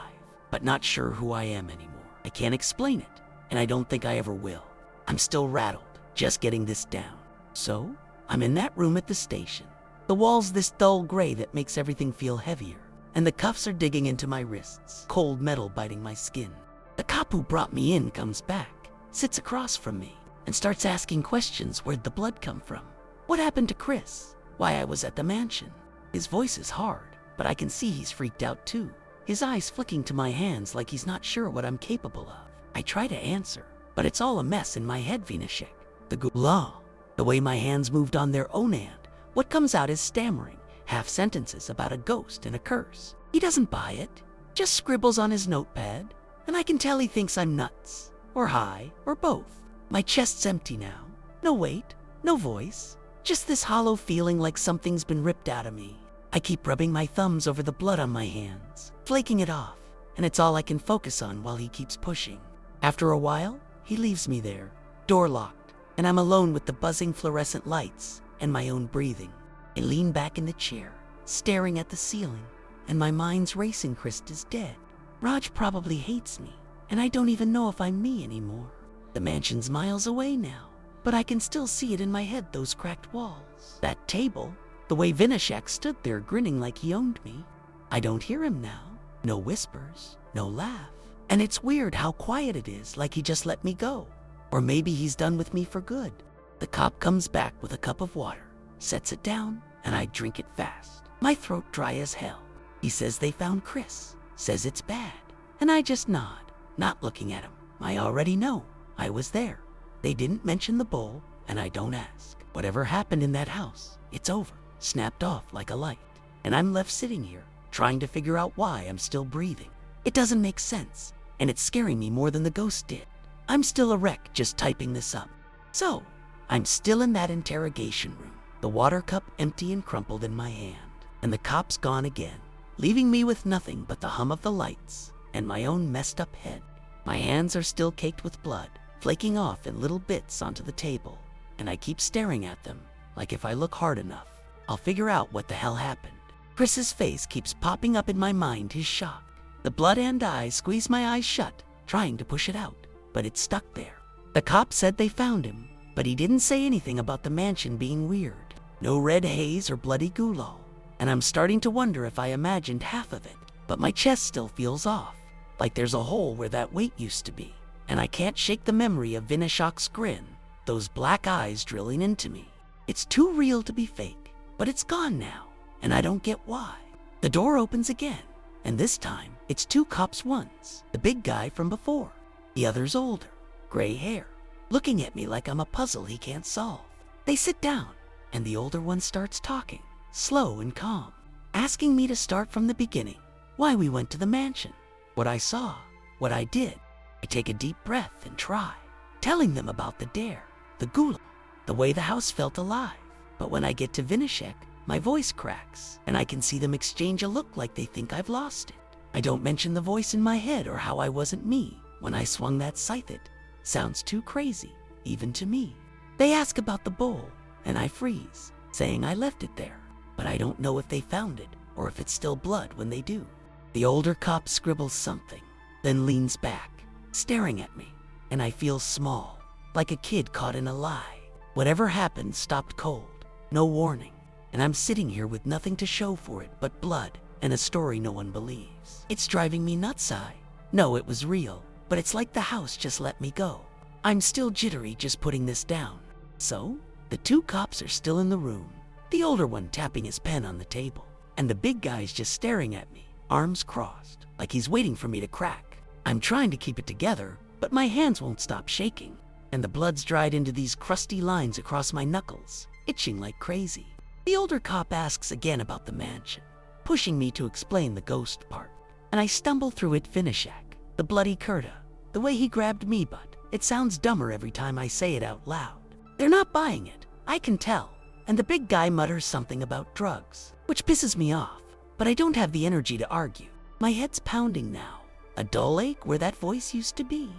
but not sure who I am anymore. I can't explain it, and I don't think I ever will. I'm still rattled, just getting this down. So, I'm in that room at the station. The wall's this dull gray that makes everything feel heavier, and the cuffs are digging into my wrists, cold metal biting my skin. The cop who brought me in comes back, sits across from me, and starts asking questions. Where'd the blood come from? What happened to Chris? Why I was at the mansion? His voice is hard, but I can see he's freaked out too. His eyes flicking to my hands like he's not sure what I'm capable of. I try to answer, but it's all a mess in my head, Vinashik. The gula, the way my hands moved on their own hand. What comes out is stammering, half sentences about a ghost and a curse. He doesn't buy it, just scribbles on his notepad, and I can tell he thinks I'm nuts, or high, or both. My chest's empty now. No weight, no voice, just this hollow feeling like something's been ripped out of me. I keep rubbing my thumbs over the blood on my hands, flaking it off, and it's all I can focus on while he keeps pushing. After a while, he leaves me there, door locked, and I'm alone with the buzzing fluorescent lights and my own breathing. I lean back in the chair, staring at the ceiling, and my mind's racing. Chris is dead. Raj probably hates me, and I don't even know if I'm me anymore. The mansion's miles away now, but I can still see it in my head, those cracked walls. That table, the way Vinashak stood there grinning like he owned me. I don't hear him now. No whispers, no laugh. And it's weird how quiet it is, like he just let me go. Or maybe he's done with me for good. The cop comes back with a cup of water, sets it down, and I drink it fast. My throat dry as hell. He says they found Chris, says it's bad. And I just nod, not looking at him. I already know. I was there. They didn't mention the bowl, and I don't ask. Whatever happened in that house, it's over, snapped off like a light. And I'm left sitting here, trying to figure out why I'm still breathing. It doesn't make sense, and it's scaring me more than the ghost did. I'm still a wreck just typing this up. So, I'm still in that interrogation room, the water cup empty and crumpled in my hand, and the cop's gone again, leaving me with nothing but the hum of the lights and my own messed up head. My hands are still caked with blood, flaking off in little bits onto the table, and I keep staring at them, like if I look hard enough, I'll figure out what the hell happened. Chris's face keeps popping up in my mind, his shock. The blood and I squeeze my eyes shut, trying to push it out, but it's stuck there. The cop said they found him, but he didn't say anything about the mansion being weird. No red haze or bloody goulal, and I'm starting to wonder if I imagined half of it, but my chest still feels off, like there's a hole where that weight used to be, and I can't shake the memory of Vinashak's grin, those black eyes drilling into me. It's too real to be fake, but it's gone now, and I don't get why. The door opens again, and this time it's two cops once, the big guy from before. The other's older, gray hair, looking at me like I'm a puzzle he can't solve. They sit down, and the older one starts talking, slow and calm, asking me to start from the beginning, why we went to the mansion, what I saw, what I did. I take a deep breath and try, telling them about the dare, the ghoul, the way the house felt alive. But when I get to Vinashek, my voice cracks, and I can see them exchange a look like they think I've lost it. I don't mention the voice in my head or how I wasn't me when I swung that scythe. It sounds too crazy, even to me. They ask about the bowl, and I freeze, saying I left it there, but I don't know if they found it or if it's still blood when they do. The older cop scribbles something, then leans back, staring at me, and I feel small, like a kid caught in a lie. Whatever happened stopped cold, no warning, and I'm sitting here with nothing to show for it but blood and a story no one believes. It's driving me nuts. I know it was real, but it's like the house just let me go. I'm still jittery just putting this down. So, the two cops are still in the room, the older one tapping his pen on the table, and the big guy's just staring at me, arms crossed, like he's waiting for me to crack. I'm trying to keep it together, but my hands won't stop shaking, and the blood's dried into these crusty lines across my knuckles, itching like crazy. The older cop asks again about the mansion, pushing me to explain the ghost part, and I stumble through it. Vinashak, the bloody Kurta, the way he grabbed me, but it sounds dumber every time I say it out loud. They're not buying it, I can tell, and the big guy mutters something about drugs, which pisses me off, but I don't have the energy to argue. My head's pounding now, a dull ache where that voice used to be,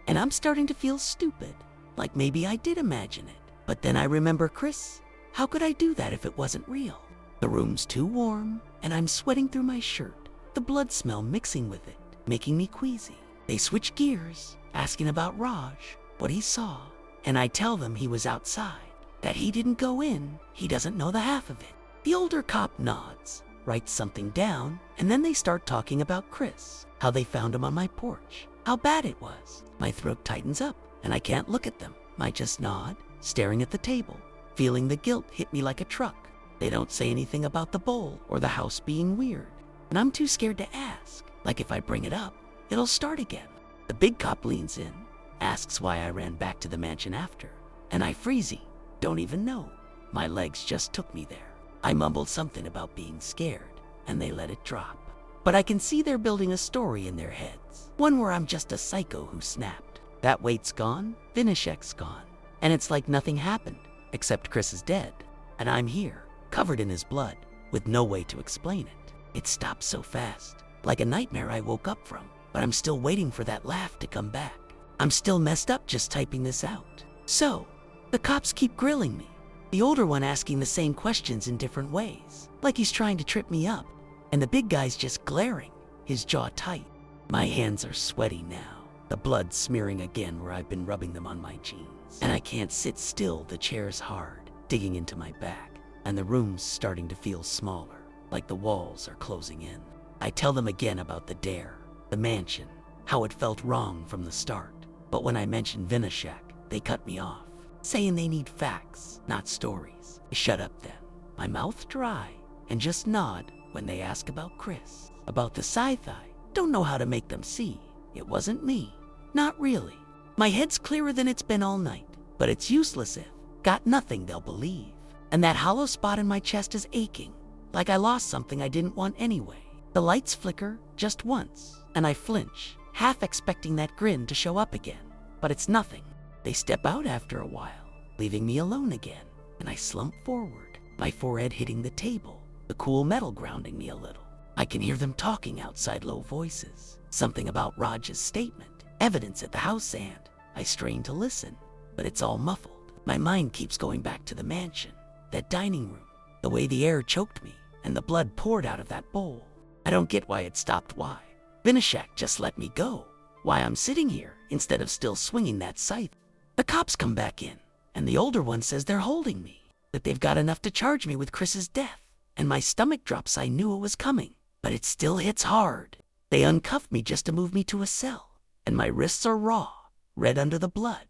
and I'm starting to feel stupid, like maybe I did imagine it. But then I remember Chris. How could I do that if it wasn't real? The room's too warm, and I'm sweating through my shirt, the blood smell mixing with it, making me queasy. They switch gears, asking about Raj, what he saw, and I tell them he was outside, that he didn't go in, he doesn't know the half of it. The older cop nods, writes something down, and then they start talking about Chris, how they found him on my porch, how bad it was. My throat tightens up, and I can't look at them. I just nod, staring at the table, feeling the guilt hit me like a truck. They don't say anything about the bowl or the house being weird, and I'm too scared to ask, like if I bring it up, it'll start again. The big cop leans in, asks why I ran back to the mansion after, and I freezy, don't even know. My legs just took me there. I mumbled something about being scared, and they let it drop. But I can see they're building a story in their heads, one where I'm just a psycho who snapped. That weight's gone, Vinashek's gone, and it's like nothing happened, except Chris is dead, and I'm here, covered in his blood, with no way to explain it. It stopped so fast, like a nightmare I woke up from, but I'm still waiting for that laugh to come back. I'm still messed up just typing this out. So, the cops keep grilling me, The older one asking the same questions in different ways, like he's trying to trip me up. And the big guy's just glaring, his jaw tight. My hands are sweaty now, the blood smearing again where I've been rubbing them on my jeans. And I can't sit still, the chair's hard, digging into my back, and the room's starting to feel smaller, like the walls are closing in. I tell them again about the dare, the mansion, how it felt wrong from the start. But when I mention Vinashek, they cut me off, saying they need facts, not stories. I shut up then, my mouth dry, and just nod when they ask about Chris, about the sci-fi. Don't know how to make them see. It wasn't me. Not really. My head's clearer than it's been all night, but it's useless if got nothing they'll believe. And that hollow spot in my chest is aching, like I lost something I didn't want anyway. The lights flicker just once, and I flinch, half expecting that grin to show up again. But it's nothing. They step out after a while, leaving me alone again, and I slump forward, my forehead hitting the table, the cool metal grounding me a little. I can hear them talking outside, low voices, something about Raj's statement, evidence at the house, and I strain to listen, but it's all muffled. My mind keeps going back to the mansion, that dining room, the way the air choked me, and the blood poured out of that bowl. I don't get why it stopped, why Vinashek just let me go, why I'm sitting here instead of still swinging that scythe. The cops come back in, and the older one says they're holding me, that they've got enough to charge me with Chris's death, and my stomach drops. I knew it was coming, but it still hits hard. They uncuff me just to move me to a cell, and my wrists are raw, red under the blood.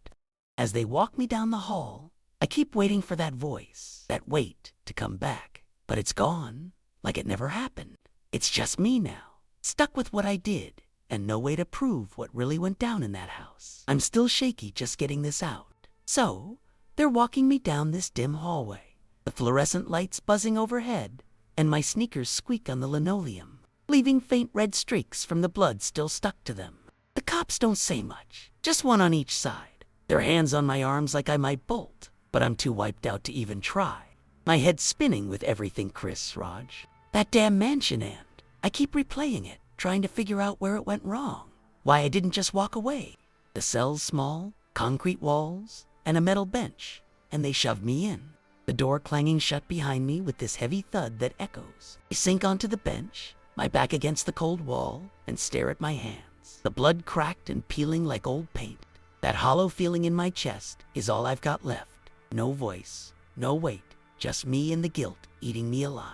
As they walk me down the hall, I keep waiting for that voice, that weight, to come back, but it's gone, like it never happened. It's just me now, stuck with what I did, and no way to prove what really went down in that house. I'm still shaky just getting this out. So, they're walking me down this dim hallway, the fluorescent lights buzzing overhead, and my sneakers squeak on the linoleum, leaving faint red streaks from the blood still stuck to them. The cops don't say much, just one on each side, their hands on my arms like I might bolt, but I'm too wiped out to even try. My head's spinning with everything Chris, Raj, that damn mansion, and I keep replaying it, trying to figure out where it went wrong, why I didn't just walk away. The cell's small, concrete walls, and a metal bench, and they shoved me in, the door clanging shut behind me with this heavy thud that echoes. I sink onto the bench, my back against the cold wall, and stare at my hands. The blood cracked and peeling like old paint. That hollow feeling in my chest is all I've got left. No voice, no weight, just me and the guilt eating me alive.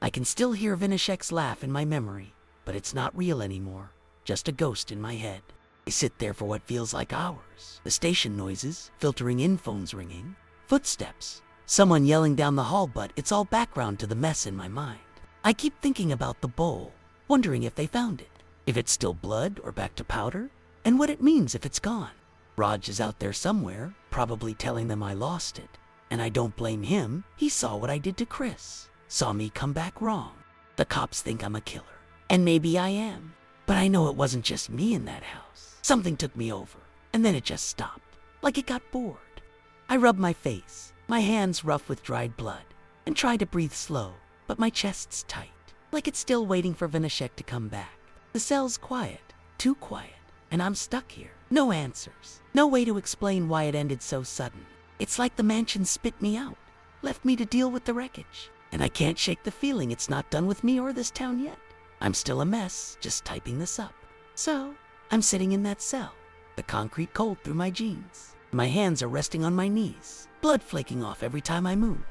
I can still hear Vinashek's laugh in my memory, but it's not real anymore, just a ghost in my head. I sit there for what feels like hours. The station noises, filtering in, phones ringing, footsteps, someone yelling down the hall, but it's all background to the mess in my mind. I keep thinking about the bowl, wondering if they found it, if it's still blood or back to powder, and what it means if it's gone. Raj is out there somewhere, probably telling them I lost it, and I don't blame him. He saw what I did to Chris, saw me come back wrong. The cops think I'm a killer, and maybe I am, but I know it wasn't just me in that house. Something took me over, and then it just stopped, like it got bored. I rub my face, my hands rough with dried blood, and try to breathe slow, but my chest's tight, like it's still waiting for Vinashek to come back. The cell's quiet, too quiet, and I'm stuck here. No answers, no way to explain why it ended so sudden. It's like the mansion spit me out, left me to deal with the wreckage, and I can't shake the feeling it's not done with me or this town yet. I'm still a mess, just typing this up. So, I'm sitting in that cell, the concrete cold through my jeans. My hands are resting on my knees, blood flaking off every time I move.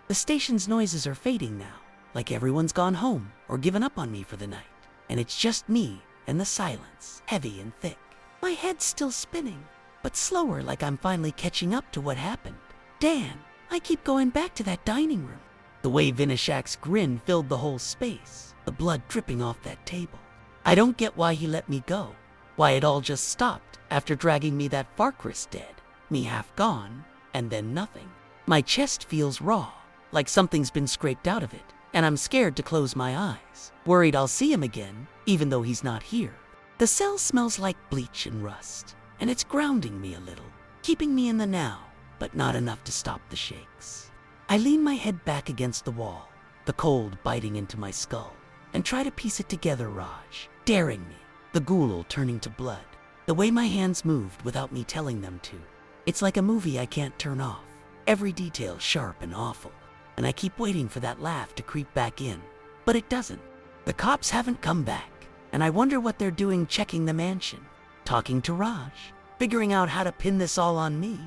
The station's noises are fading now, like everyone's gone home or given up on me for the night. And it's just me and the silence, heavy and thick. My head's still spinning, but slower, like I'm finally catching up to what happened. Dan, I keep going back to that dining room. The way Vinashek's grin filled the whole space, the blood dripping off that table. I don't get why he let me go, why it all just stopped after dragging me that far. Chris dead, me half gone, and then nothing. My chest feels raw, like something's been scraped out of it, and I'm scared to close my eyes, worried I'll see him again, even though he's not here. The cell smells like bleach and rust, and it's grounding me a little, keeping me in the now, but not enough to stop the shakes. I lean my head back against the wall, the cold biting into my skull, and try to piece it together. Raj, daring me, the ghoul turning to blood, the way my hands moved without me telling them to. It's like a movie I can't turn off. every detail sharp and awful. And I keep waiting for that laugh to creep back in, but it doesn't. The cops haven't come back, and I wonder what they're doing checking the mansion, talking to Raj, figuring out how to pin this all on me.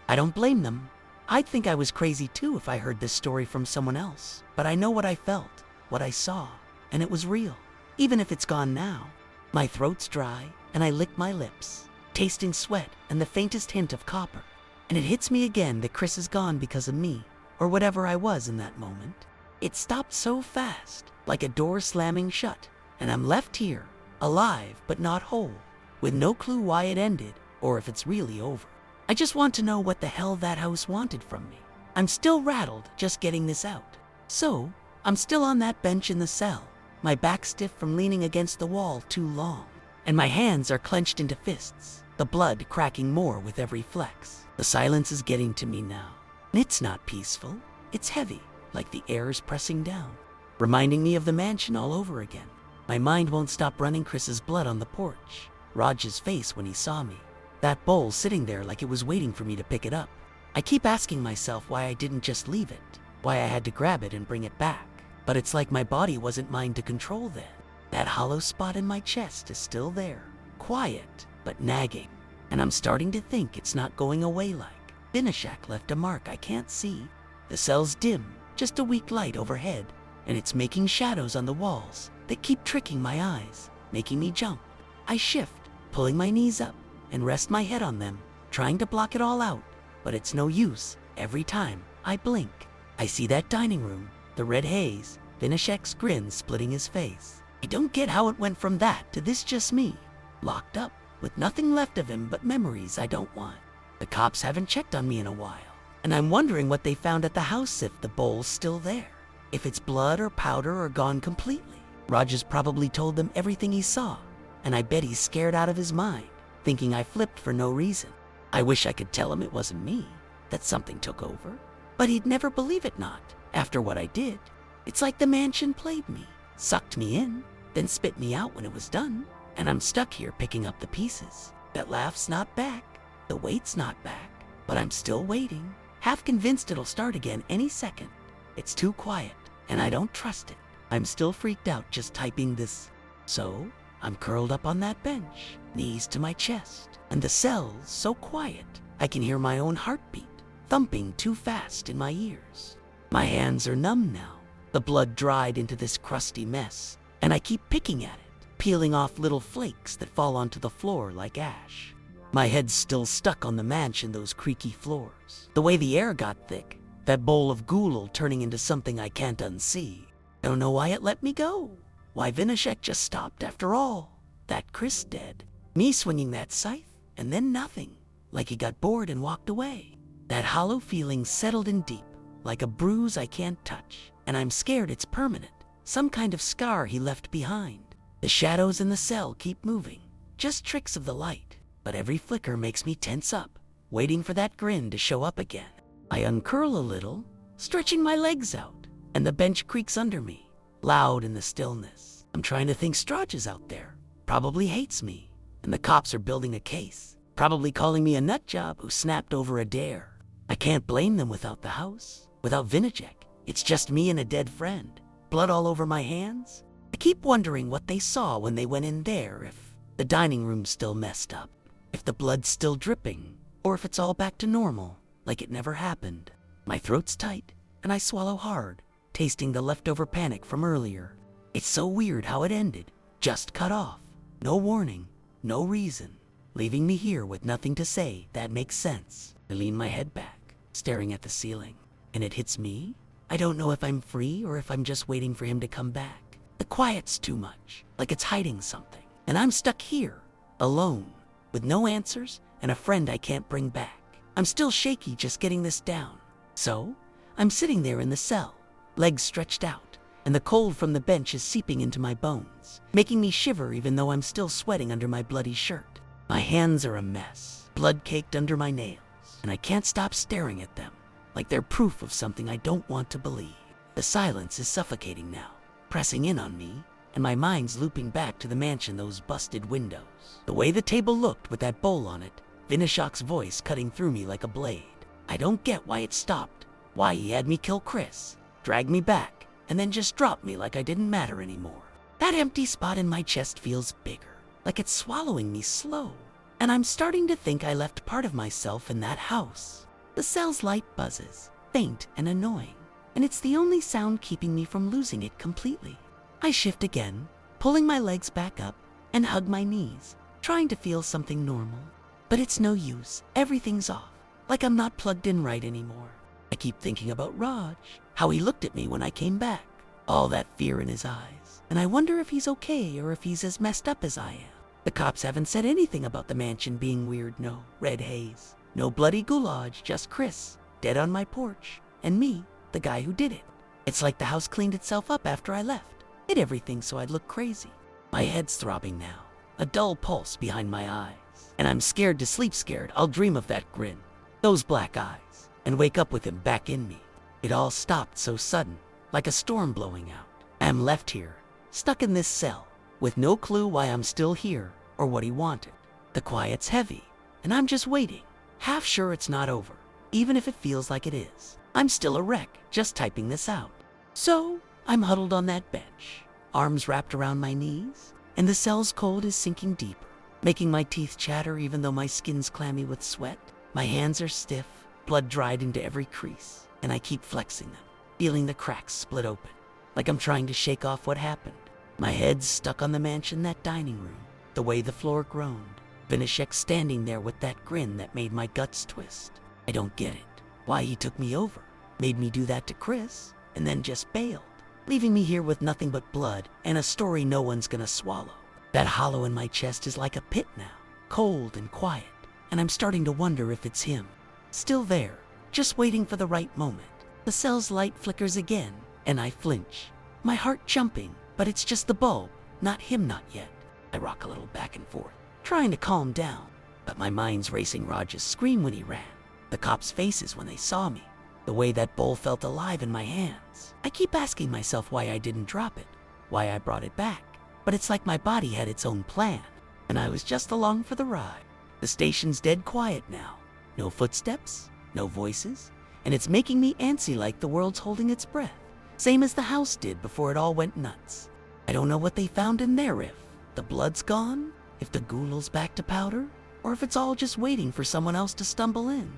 I don't blame them. I'd think I was crazy too if I heard this story from someone else, but I know what I felt, what I saw, and it was real, even if it's gone now. My throat's dry, and I lick my lips, tasting sweat and the faintest hint of copper. And it hits me again that Chris is gone because of me, or whatever I was in that moment. It stopped so fast, like a door slamming shut, and I'm left here, alive but not whole, with no clue why it ended or if it's really over. I just want to know what the hell that house wanted from me. I'm still rattled just getting this out. So, I'm still on that bench in the cell, my back stiff from leaning against the wall too long, and my hands are clenched into fists, the blood cracking more with every flex. The silence is getting to me now, and it's not peaceful. It's heavy, like the air is pressing down, reminding me of the mansion all over again. My mind won't stop running Chris's blood on the porch, Raj's face when he saw me, that bowl sitting there like it was waiting for me to pick it up. I keep asking myself why I didn't just leave it, why I had to grab it and bring it back. But it's like my body wasn't mine to control then. That hollow spot in my chest is still there, quiet but nagging. And I'm starting to think it's not going away like. Vinashak left a mark I can't see. The cell's dim, just a weak light overhead, and it's making shadows on the walls that keep tricking my eyes, making me jump. I shift, pulling my knees up, and rest my head on them, trying to block it all out, but it's no use. Every time I blink, I see that dining room, the red haze, Vinashek's grin splitting his face. I don't get how it went from that to this just me, locked up, with nothing left of him but memories I don't want. The cops haven't checked on me in a while, and I'm wondering what they found at the house if the bowl's still there, if it's blood or powder or gone completely. Rogers probably told them everything he saw, and I bet he's scared out of his mind, thinking I flipped for no reason. I wish I could tell him it wasn't me, that something took over, but he'd never believe it not, after what I did. It's like the mansion played me, sucked me in, then spit me out when it was done, and I'm stuck here picking up the pieces. That laugh's not back, the wait's not back, but I'm still waiting, half convinced it'll start again any second. It's too quiet, and I don't trust it. I'm still freaked out just typing this. So, I'm curled up on that bench, knees to my chest, and the cell's so quiet, I can hear my own heartbeat, thumping too fast in my ears. My hands are numb now, the blood dried into this crusty mess, and I keep picking at it, peeling off little flakes that fall onto the floor like ash. My head's still stuck on the mansion, those creaky floors. The way the air got thick, that bowl of ghoul turning into something I can't unsee. Don't know why it let me go. Why Vinashek just stopped after all. That Chris dead. Me swinging that scythe, and then nothing. Like he got bored and walked away. That hollow feeling settled in deep, like a bruise I can't touch. And I'm scared it's permanent. Some kind of scar he left behind. The shadows in the cell keep moving. Just tricks of the light. But every flicker makes me tense up, waiting for that grin to show up again. I uncurl a little, stretching my legs out, and the bench creaks under me, loud in the stillness. I'm trying to think Strach is out there, probably hates me, and the cops are building a case, probably calling me a nut job who snapped over a dare. I can't blame them without the house, without Vinajek. It's just me and a dead friend, blood all over my hands. I keep wondering what they saw when they went in there, if the dining room's still messed up, if the blood's still dripping, or if it's all back to normal, like it never happened. My throat's tight, and I swallow hard, tasting the leftover panic from earlier. It's so weird how it ended, just cut off. No warning, no reason, leaving me here with nothing to say that makes sense. I lean my head back, staring at the ceiling, and it hits me. I don't know if I'm free or if I'm just waiting for him to come back. The quiet's too much, like it's hiding something, and I'm stuck here, alone, with no answers and a friend I can't bring back. I'm still shaky just getting this down. So, I'm sitting there in the cell, legs stretched out, and the cold from the bench is seeping into my bones, making me shiver even though I'm still sweating under my bloody shirt. My hands are a mess, blood caked under my nails, and I can't stop staring at them, like they're proof of something I don't want to believe. The silence is suffocating now, pressing in on me, and my mind's looping back to the mansion, those busted windows. The way the table looked with that bowl on it, Vinashak's voice cutting through me like a blade. I don't get why it stopped, why he had me kill Chris, drag me back, and then just drop me like I didn't matter anymore. That empty spot in my chest feels bigger, like it's swallowing me slow. And I'm starting to think I left part of myself in that house. The cell's light buzzes, faint and annoying, and it's the only sound keeping me from losing it completely. I shift again, pulling my legs back up, and hug my knees, trying to feel something normal. But it's no use, everything's off, like I'm not plugged in right anymore. I keep thinking about Raj, how he looked at me when I came back, all that fear in his eyes, and I wonder if he's okay or if he's as messed up as I am. The cops haven't said anything about the mansion being weird, no red haze, no bloody goulash, just Chris, dead on my porch, and me, the guy who did it. It's like the house cleaned itself up after I left, hid everything so I'd look crazy. My head's throbbing now, a dull pulse behind my eyes, and I'm scared to sleep scared. I'll dream of that grin, those black eyes, and wake up with him back in me. It all stopped so sudden, like a storm blowing out. I'm left here, stuck in this cell, with no clue why I'm still here or what he wanted. The quiet's heavy, and I'm just waiting, half sure it's not over, even if it feels like it is. I'm still a wreck, just typing this out. So I'm huddled on that bench, arms wrapped around my knees, and the cell's cold is sinking deeper, making my teeth chatter even though my skin's clammy with sweat. My hands are stiff, blood dried into every crease, and I keep flexing them, feeling the cracks split open, like I'm trying to shake off what happened. My head's stuck on the mansion, that dining room, the way the floor groaned, Vinishek standing there with that grin that made my guts twist. I don't get it, why he took me over, made me do that to Chris, and then just bailed, leaving me here with nothing but blood and a story no one's gonna swallow. That hollow in my chest is like a pit now, cold and quiet, and I'm starting to wonder if it's him, still there, just waiting for the right moment. The cell's light flickers again, and I flinch, my heart jumping, but it's just the bulb, not him, not yet. I rock a little back and forth, trying to calm down, but my mind's racing Raj's scream when he ran, the cops' faces when they saw me, the way that bowl felt alive in my hands. I keep asking myself why I didn't drop it, why I brought it back, but it's like my body had its own plan, and I was just along for the ride. The station's dead quiet now, no footsteps, no voices, and it's making me antsy like the world's holding its breath, same as the house did before it all went nuts. I don't know what they found in there, if the blood's gone, if the ghoul's back to powder, or if it's all just waiting for someone else to stumble in.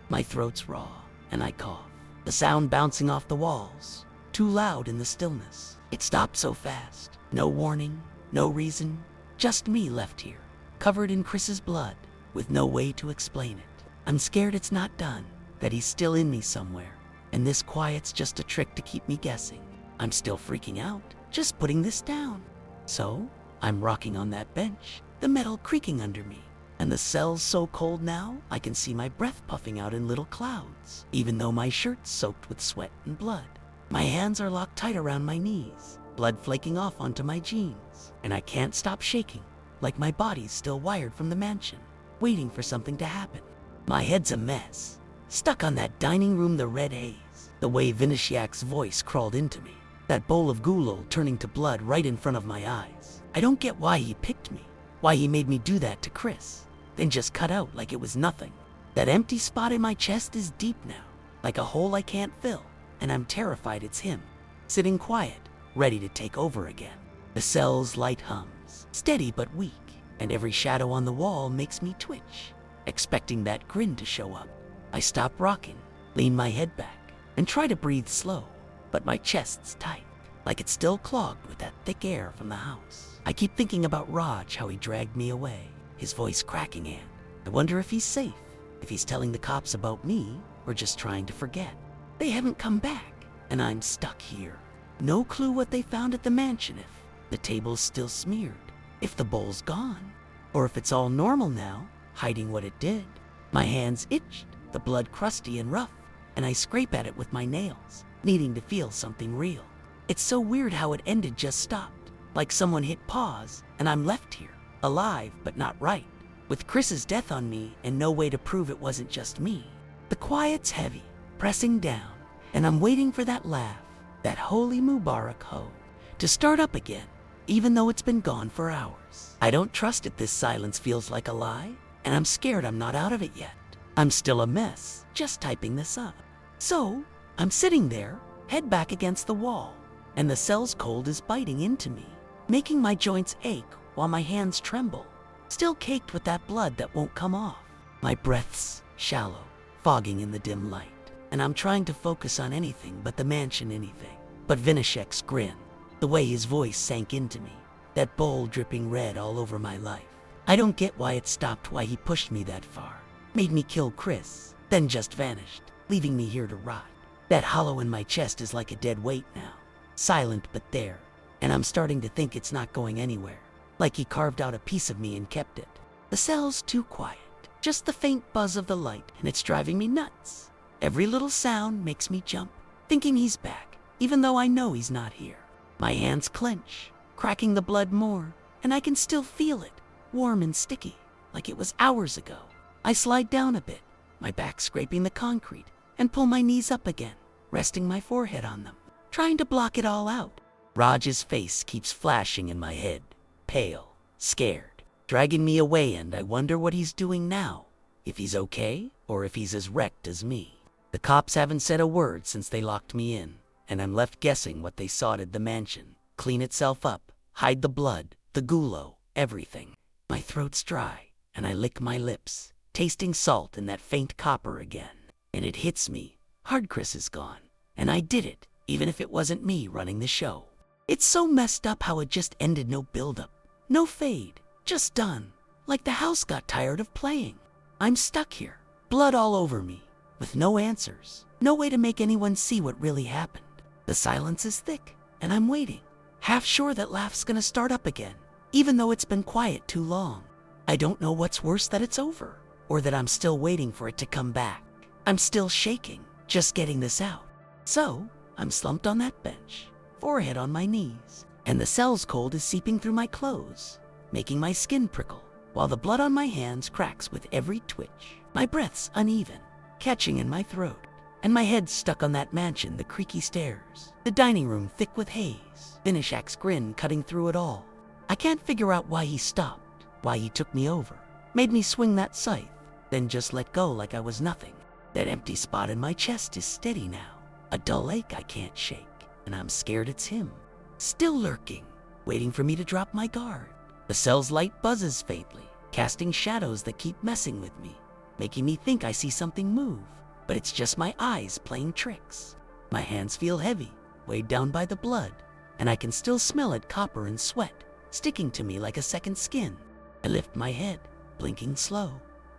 My throat's raw, and I cough, the sound bouncing off the walls, too loud in the stillness. It stopped so fast, no warning, no reason, just me left here, covered in Chris's blood, with no way to explain it. I'm scared it's not done, that he's still in me somewhere, and this quiet's just a trick to keep me guessing. I'm still freaking out, just putting this down. So I'm rocking on that bench, the metal creaking under me, and the cell's so cold now I can see my breath puffing out in little clouds, even though my shirt's soaked with sweat and blood. My hands are locked tight around my knees, blood flaking off onto my jeans, and I can't stop shaking, like my body's still wired from the mansion, waiting for something to happen. My head's a mess, stuck on that dining room, the red haze, the way Vinishek's voice crawled into me, that bowl of goulol turning to blood right in front of my eyes. I don't get why he picked me, why he made me do that to Chris, then just cut out like it was nothing. That empty spot in my chest is deep now, like a hole I can't fill, and I'm terrified it's him, sitting quiet, ready to take over again. The cell's light hums, steady but weak, and every shadow on the wall makes me twitch, expecting that grin to show up. I stop rocking, lean my head back, and try to breathe slow, but my chest's tight, like it's still clogged with that thick air from the house. I keep thinking about Raj, how he dragged me away, his voice cracking in. I wonder if he's safe, if he's telling the cops about me, or just trying to forget. They haven't come back, and I'm stuck here. No clue what they found at the mansion, if the table's still smeared, if the bowl's gone, or if it's all normal now, hiding what it did. My hands itched, the blood crusty and rough, and I scrape at it with my nails, needing to feel something real. It's so weird how it ended, just stopped, like someone hit pause, and I'm left here, alive but not right, with Chris's death on me and no way to prove it wasn't just me. The quiet's heavy, pressing down, and I'm waiting for that laugh, that holy Mubarak ho, to start up again, even though it's been gone for hours. I don't trust it. This silence feels like a lie, and I'm scared I'm not out of it yet. I'm still a mess, just typing this up. So, I'm sitting there, head back against the wall, and the cell's cold is biting into me, making my joints ache while my hands tremble, still caked with that blood that won't come off. My breath's shallow, fogging in the dim light, and I'm trying to focus on anything but the mansion anything. But Vinishek's grin, the way his voice sank into me, that bowl dripping red all over my life. I don't get why it stopped, why he pushed me that far, made me kill Chris, then just vanished, leaving me here to rot. That hollow in my chest is like a dead weight now, silent but there, and I'm starting to think it's not going anywhere, like he carved out a piece of me and kept it. The cell's too quiet, just the faint buzz of the light, and it's driving me nuts. Every little sound makes me jump, thinking he's back, even though I know he's not here. My hands clench, cracking the blood more, and I can still feel it, warm and sticky, like it was hours ago. I slide down a bit, my back scraping the concrete, and pull my knees up again, resting my forehead on them, trying to block it all out. Raj's face keeps flashing in my head, pale, scared, dragging me away, and I wonder what he's doing now, if he's okay, or if he's as wrecked as me. The cops haven't said a word since they locked me in, and I'm left guessing what they sought at the mansion, clean itself up, hide the blood, the gulo, everything. My throat's dry, and I lick my lips, tasting salt and that faint copper again. And it hits me, Hardchris is gone, and I did it, even if it wasn't me running the show. It's so messed up how it just ended, no build-up, no fade, just done, like the house got tired of playing. I'm stuck here, blood all over me, with no answers, no way to make anyone see what really happened. The silence is thick, and I'm waiting, half sure that laugh's gonna start up again, even though it's been quiet too long. I don't know what's worse, that it's over, or that I'm still waiting for it to come back. I'm still shaking, just getting this out. So, I'm slumped on that bench, forehead on my knees, and the cell's cold is seeping through my clothes, making my skin prickle, while the blood on my hands cracks with every twitch. My breath's uneven, catching in my throat, and my head's stuck on that mansion, the creaky stairs, the dining room thick with haze, Vinishek's grin cutting through it all. I can't figure out why he stopped, why he took me over, made me swing that scythe, then just let go like I was nothing. That empty spot in my chest is steady now, a dull ache I can't shake, and I'm scared it's him, still lurking, waiting for me to drop my guard. The cell's light buzzes faintly, casting shadows that keep messing with me, making me think I see something move, but it's just my eyes playing tricks. My hands feel heavy, weighed down by the blood, and I can still smell it, copper and sweat, sticking to me like a second skin. I lift my head, blinking slow,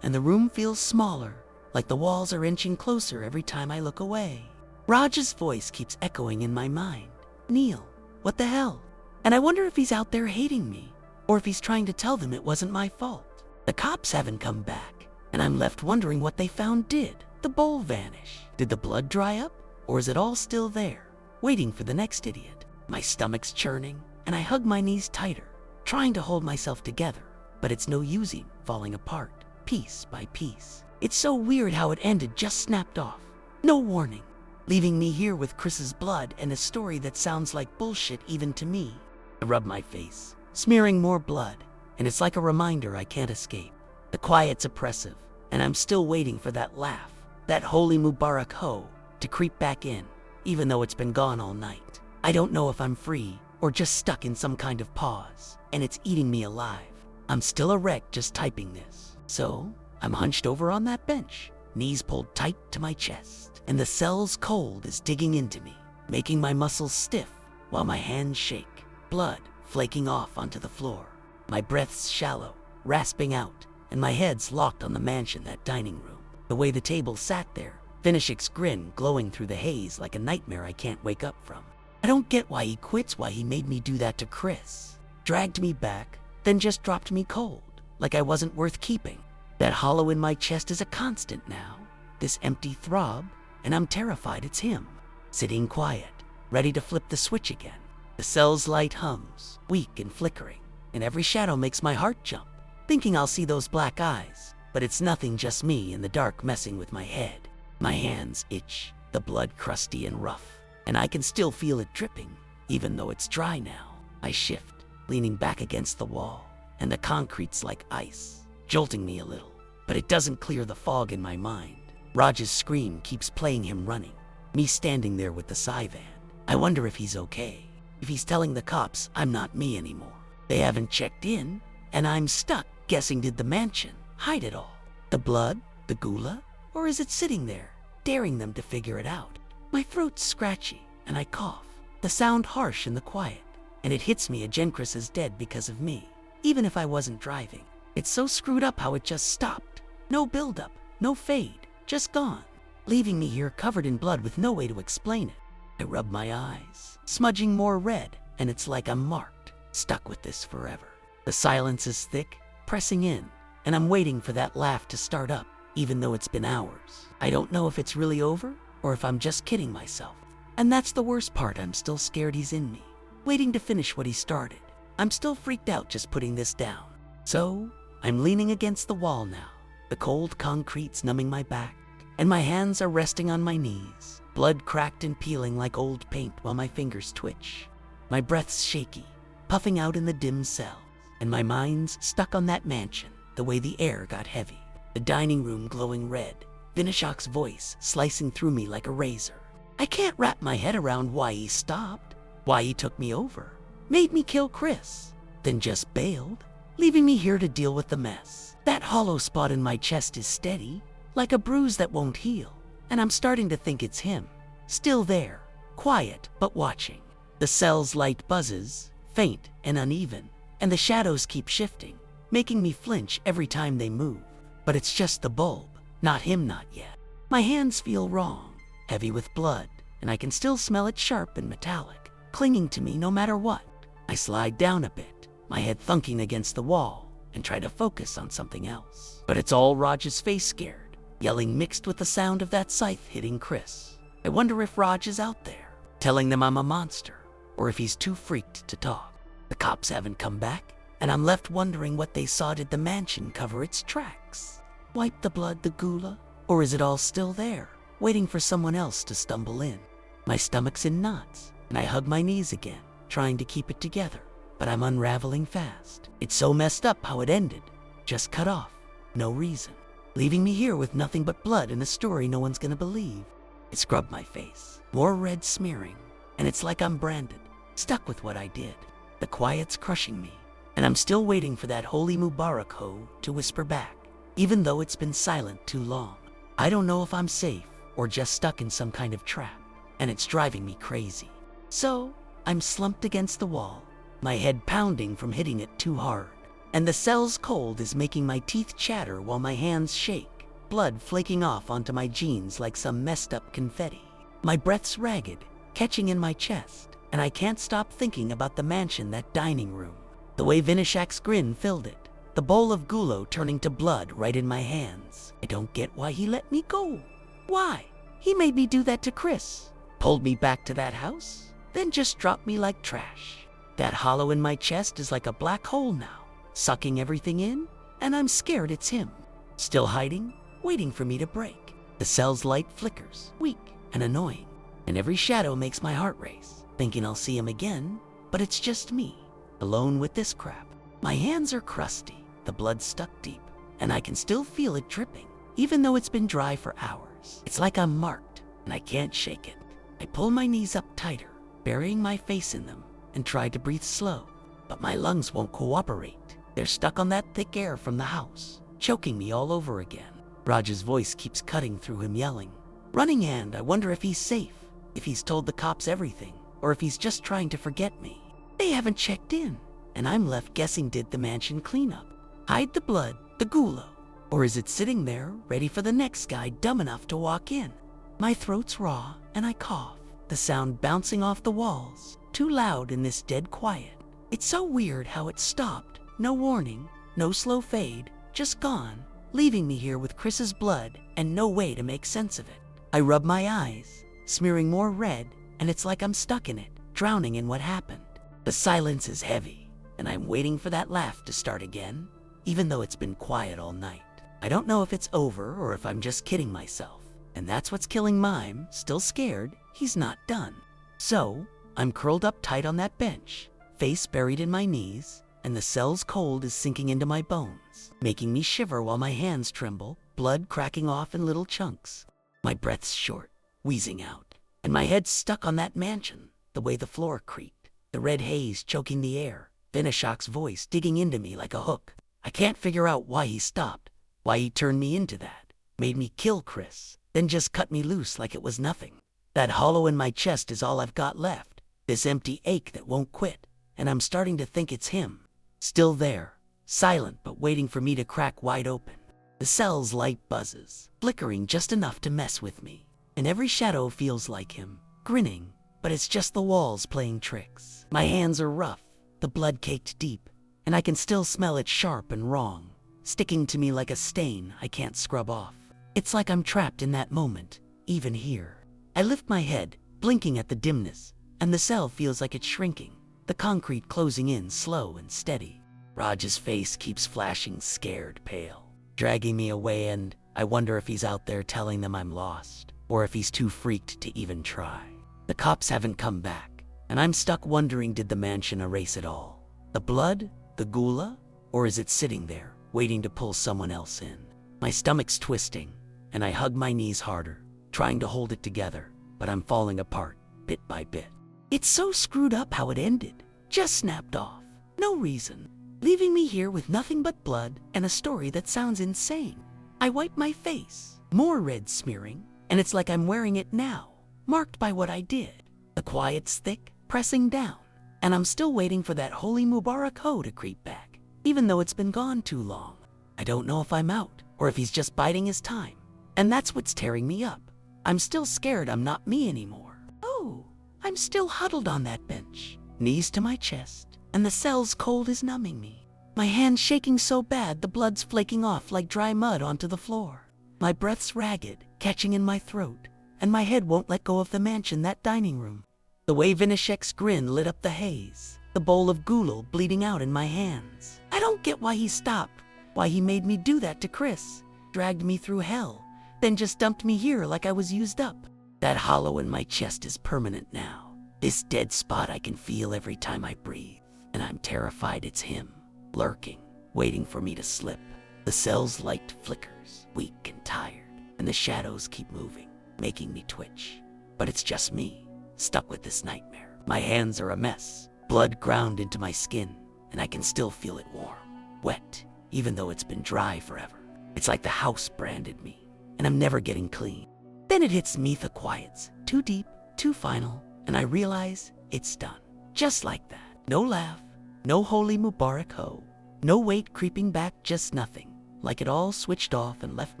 and the room feels smaller, like the walls are inching closer every time I look away. Raj's voice keeps echoing in my mind. Neil, what the hell? And I wonder if he's out there hating me, or if he's trying to tell them it wasn't my fault. The cops haven't come back, and I'm left wondering what they found. Did the bowl vanish? Did the blood dry up? Or is it all still there, waiting for the next idiot? My stomach's churning, and I hug my knees tighter, trying to hold myself together, but it's no use, falling apart, piece by piece. It's so weird how it ended, just snapped off, no warning, leaving me here with Chris's blood and a story that sounds like bullshit even to me. I rub my face, smearing more blood, and it's like a reminder I can't escape. The quiet's oppressive, and I'm still waiting for that laugh, that holy Mubarak ho, to creep back in, even though it's been gone all night. I don't know if I'm free or just stuck in some kind of pause, and it's eating me alive. I'm still a wreck just typing this. So, I'm hunched over on that bench, knees pulled tight to my chest, and the cell's cold is digging into me, making my muscles stiff while my hands shake, blood flaking off onto the floor. My breath's shallow, rasping out, and my head's locked on the mansion, that dining room. The way the table sat there, Vinishek's grin glowing through the haze like a nightmare I can't wake up from. I don't get why he quits, why he made me do that to Chris. Dragged me back, then just dropped me cold, like I wasn't worth keeping. That hollow in my chest is a constant now, this empty throb, and I'm terrified it's him, sitting quiet, ready to flip the switch again. The cell's light hums, weak and flickering, and every shadow makes my heart jump, thinking I'll see those black eyes, but it's nothing, just me in the dark messing with my head. My hands itch, the blood crusty and rough, and I can still feel it dripping, even though it's dry now. I shift, leaning back against the wall, and the concrete's like ice, jolting me a little. but it doesn't clear the fog in my mind. Raj's scream keeps playing him running, me standing there with the Psy van. I wonder if he's okay, if he's telling the cops I'm not me anymore. They haven't checked in, and I'm stuck guessing, did the mansion hide it all? The blood, the gula, or is it sitting there, daring them to figure it out? My throat's scratchy, and I cough, the sound harsh in the quiet, and it hits me Agencris is dead because of me, even if I wasn't driving. It's so screwed up how it just stopped. No buildup, no fade, just gone, leaving me here covered in blood with no way to explain it. I rub my eyes, smudging more red, and it's like I'm marked, stuck with this forever. The silence is thick, pressing in, and I'm waiting for that laugh to start up, even though it's been hours. I don't know if it's really over, or if I'm just kidding myself. And that's the worst part, I'm still scared he's in me, waiting to finish what he started. I'm still freaked out just putting this down. So, I'm leaning against the wall now. The cold concrete's numbing my back, and my hands are resting on my knees, blood cracked and peeling like old paint while my fingers twitch. My breath's shaky, puffing out in the dim cells, and my mind's stuck on that mansion, the way the air got heavy. The dining room glowing red, Vinishak's voice slicing through me like a razor. I can't wrap my head around why he stopped, why he took me over, made me kill Chris, then just bailed, leaving me here to deal with the mess. That hollow spot in my chest is steady, like a bruise that won't heal, and I'm starting to think it's him, still there, quiet but watching. The cell's light buzzes, faint and uneven, and the shadows keep shifting, making me flinch every time they move. But it's just the bulb, not him not yet. My hands feel wrong, heavy with blood, and I can still smell it sharp and metallic, clinging to me no matter what. I slide down a bit, my head thunking against the wall, and try to focus on something else. But it's all Raj's face scared, yelling mixed with the sound of that scythe hitting Chris. I wonder if Raj is out there, telling them I'm a monster, or if he's too freaked to talk. The cops haven't come back, and I'm left wondering what they saw. Did the mansion cover its tracks? Wipe the blood, the gula? Or is it all still there, waiting for someone else to stumble in? My stomach's in knots, and I hug my knees again, trying to keep it together, but I'm unraveling fast. It's so messed up how it ended, just cut off, no reason, leaving me here with nothing but blood and a story no one's gonna believe. I scrub my face, more red smearing, and it's like I'm branded, stuck with what I did. The quiet's crushing me, and I'm still waiting for that holy Mubarak ho to whisper back, even though it's been silent too long. I don't know if I'm safe or just stuck in some kind of trap, and it's driving me crazy. So, I'm slumped against the wall, my head pounding from hitting it too hard, and the cell's cold is making my teeth chatter while my hands shake, blood flaking off onto my jeans like some messed up confetti. My breath's ragged, catching in my chest, and I can't stop thinking about the mansion, that dining room, the way Vinishak's grin filled it, the bowl of gulo turning to blood right in my hands. I don't get why he let me go. Why? He made me do that to Chris, pulled me back to that house, then just dropped me like trash. That hollow in my chest is like a black hole now, sucking everything in, and I'm scared it's him, still hiding, waiting for me to break. The cell's light flickers, weak and annoying, and every shadow makes my heart race, thinking I'll see him again, but it's just me, alone with this crap. My hands are crusty, the blood's stuck deep, and I can still feel it dripping, even though it's been dry for hours. It's like I'm marked, and I can't shake it. I pull my knees up tighter, burying my face in them, and try to breathe slow, but my lungs won't cooperate. They're stuck on that thick air from the house, choking me all over again. Raj's voice keeps cutting through him, yelling. Running hand, I wonder if he's safe, if he's told the cops everything, or if he's just trying to forget me. They haven't checked in, and I'm left guessing, did the mansion clean up, hide the blood, the gulo, or is it sitting there ready for the next guy dumb enough to walk in? My throat's raw, and I cough, the sound bouncing off the walls, too loud in this dead quiet. It's so weird how it stopped, no warning, no slow fade, just gone, leaving me here with Chris's blood and no way to make sense of it. I rub my eyes, smearing more red, and it's like I'm stuck in it, drowning in what happened. The silence is heavy, and I'm waiting for that laugh to start again, even though it's been quiet all night. I don't know if it's over or if I'm just kidding myself, and that's what's killing Mime, still scared he's not done. So, I'm curled up tight on that bench, face buried in my knees, and the cell's cold is sinking into my bones, making me shiver while my hands tremble, blood cracking off in little chunks. My breath's short, wheezing out, and my head's stuck on that mansion, the way the floor creaked, the red haze choking the air, Vinashok's voice digging into me like a hook. I can't figure out why he stopped, why he turned me into that, made me kill Chris, then just cut me loose like it was nothing. That hollow in my chest is all I've got left, this empty ache that won't quit, and I'm starting to think it's him. Still there, silent but waiting for me to crack wide open. The cell's light buzzes, flickering just enough to mess with me, and every shadow feels like him, grinning, but it's just the walls playing tricks. My hands are rough, the blood caked deep, and I can still smell it sharp and wrong, sticking to me like a stain I can't scrub off. It's like I'm trapped in that moment, even here. I lift my head, blinking at the dimness, and the cell feels like it's shrinking, the concrete closing in slow and steady. Raj's face keeps flashing scared pale, dragging me away, and I wonder if he's out there telling them I'm lost, or if he's too freaked to even try. The cops haven't come back, and I'm stuck wondering, did the mansion erase it all? The blood? The gula? Or is it sitting there, waiting to pull someone else in? My stomach's twisting, and I hug my knees harder, trying to hold it together, but I'm falling apart, bit by bit. It's so screwed up how it ended. Just snapped off. No reason. Leaving me here with nothing but blood and a story that sounds insane. I wipe my face, more red smearing, and it's like I'm wearing it now, marked by what I did. The quiet's thick, pressing down, and I'm still waiting for that holy Mubarak Ho to creep back, even though it's been gone too long. I don't know if I'm out, or if he's just biding his time, and that's what's tearing me up. I'm still scared I'm not me anymore. Oh, I'm still huddled on that bench, knees to my chest, and the cell's cold is numbing me. My hand's shaking so bad the blood's flaking off like dry mud onto the floor. My breath's ragged, catching in my throat, and my head won't let go of the mansion, that dining room. The way Vinashek's grin lit up the haze, the bowl of gulal bleeding out in my hands. I don't get why he stopped, why he made me do that to Chris, dragged me through hell, then just dumped me here like I was used up. That hollow in my chest is permanent now. This dead spot I can feel every time I breathe, and I'm terrified it's him, lurking, waiting for me to slip. The cell's light flickers, weak and tired, and the shadows keep moving, making me twitch. But it's just me, stuck with this nightmare. My hands are a mess, blood ground into my skin, and I can still feel it warm, wet, even though it's been dry forever. It's like the house branded me, and I'm never getting clean. Then it hits me, the quiets, too deep, too final, and I realize it's done. Just like that. No laugh, no holy Mubarak Ho, no weight creeping back, just nothing. Like it all switched off and left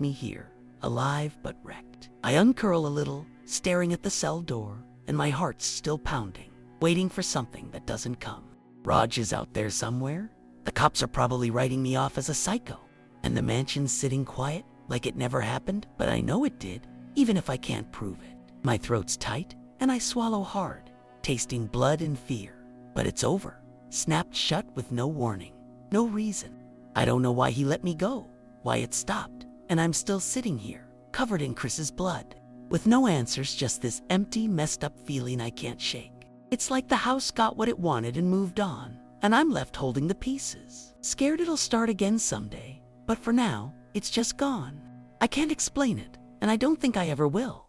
me here, alive but wrecked. I uncurl a little, staring at the cell door, and my heart's still pounding, waiting for something that doesn't come. Raj is out there somewhere. The cops are probably writing me off as a psycho, and the mansion's sitting quiet like it never happened, but I know it did, even if I can't prove it. My throat's tight, and I swallow hard, tasting blood and fear. But it's over, snapped shut with no warning, no reason. I don't know why he let me go, why it stopped, and I'm still sitting here, covered in Chris's blood, with no answers, just this empty, messed up feeling I can't shake. It's like the house got what it wanted and moved on, and I'm left holding the pieces, scared it'll start again someday, but for now, it's just gone. I can't explain it, and I don't think I ever will.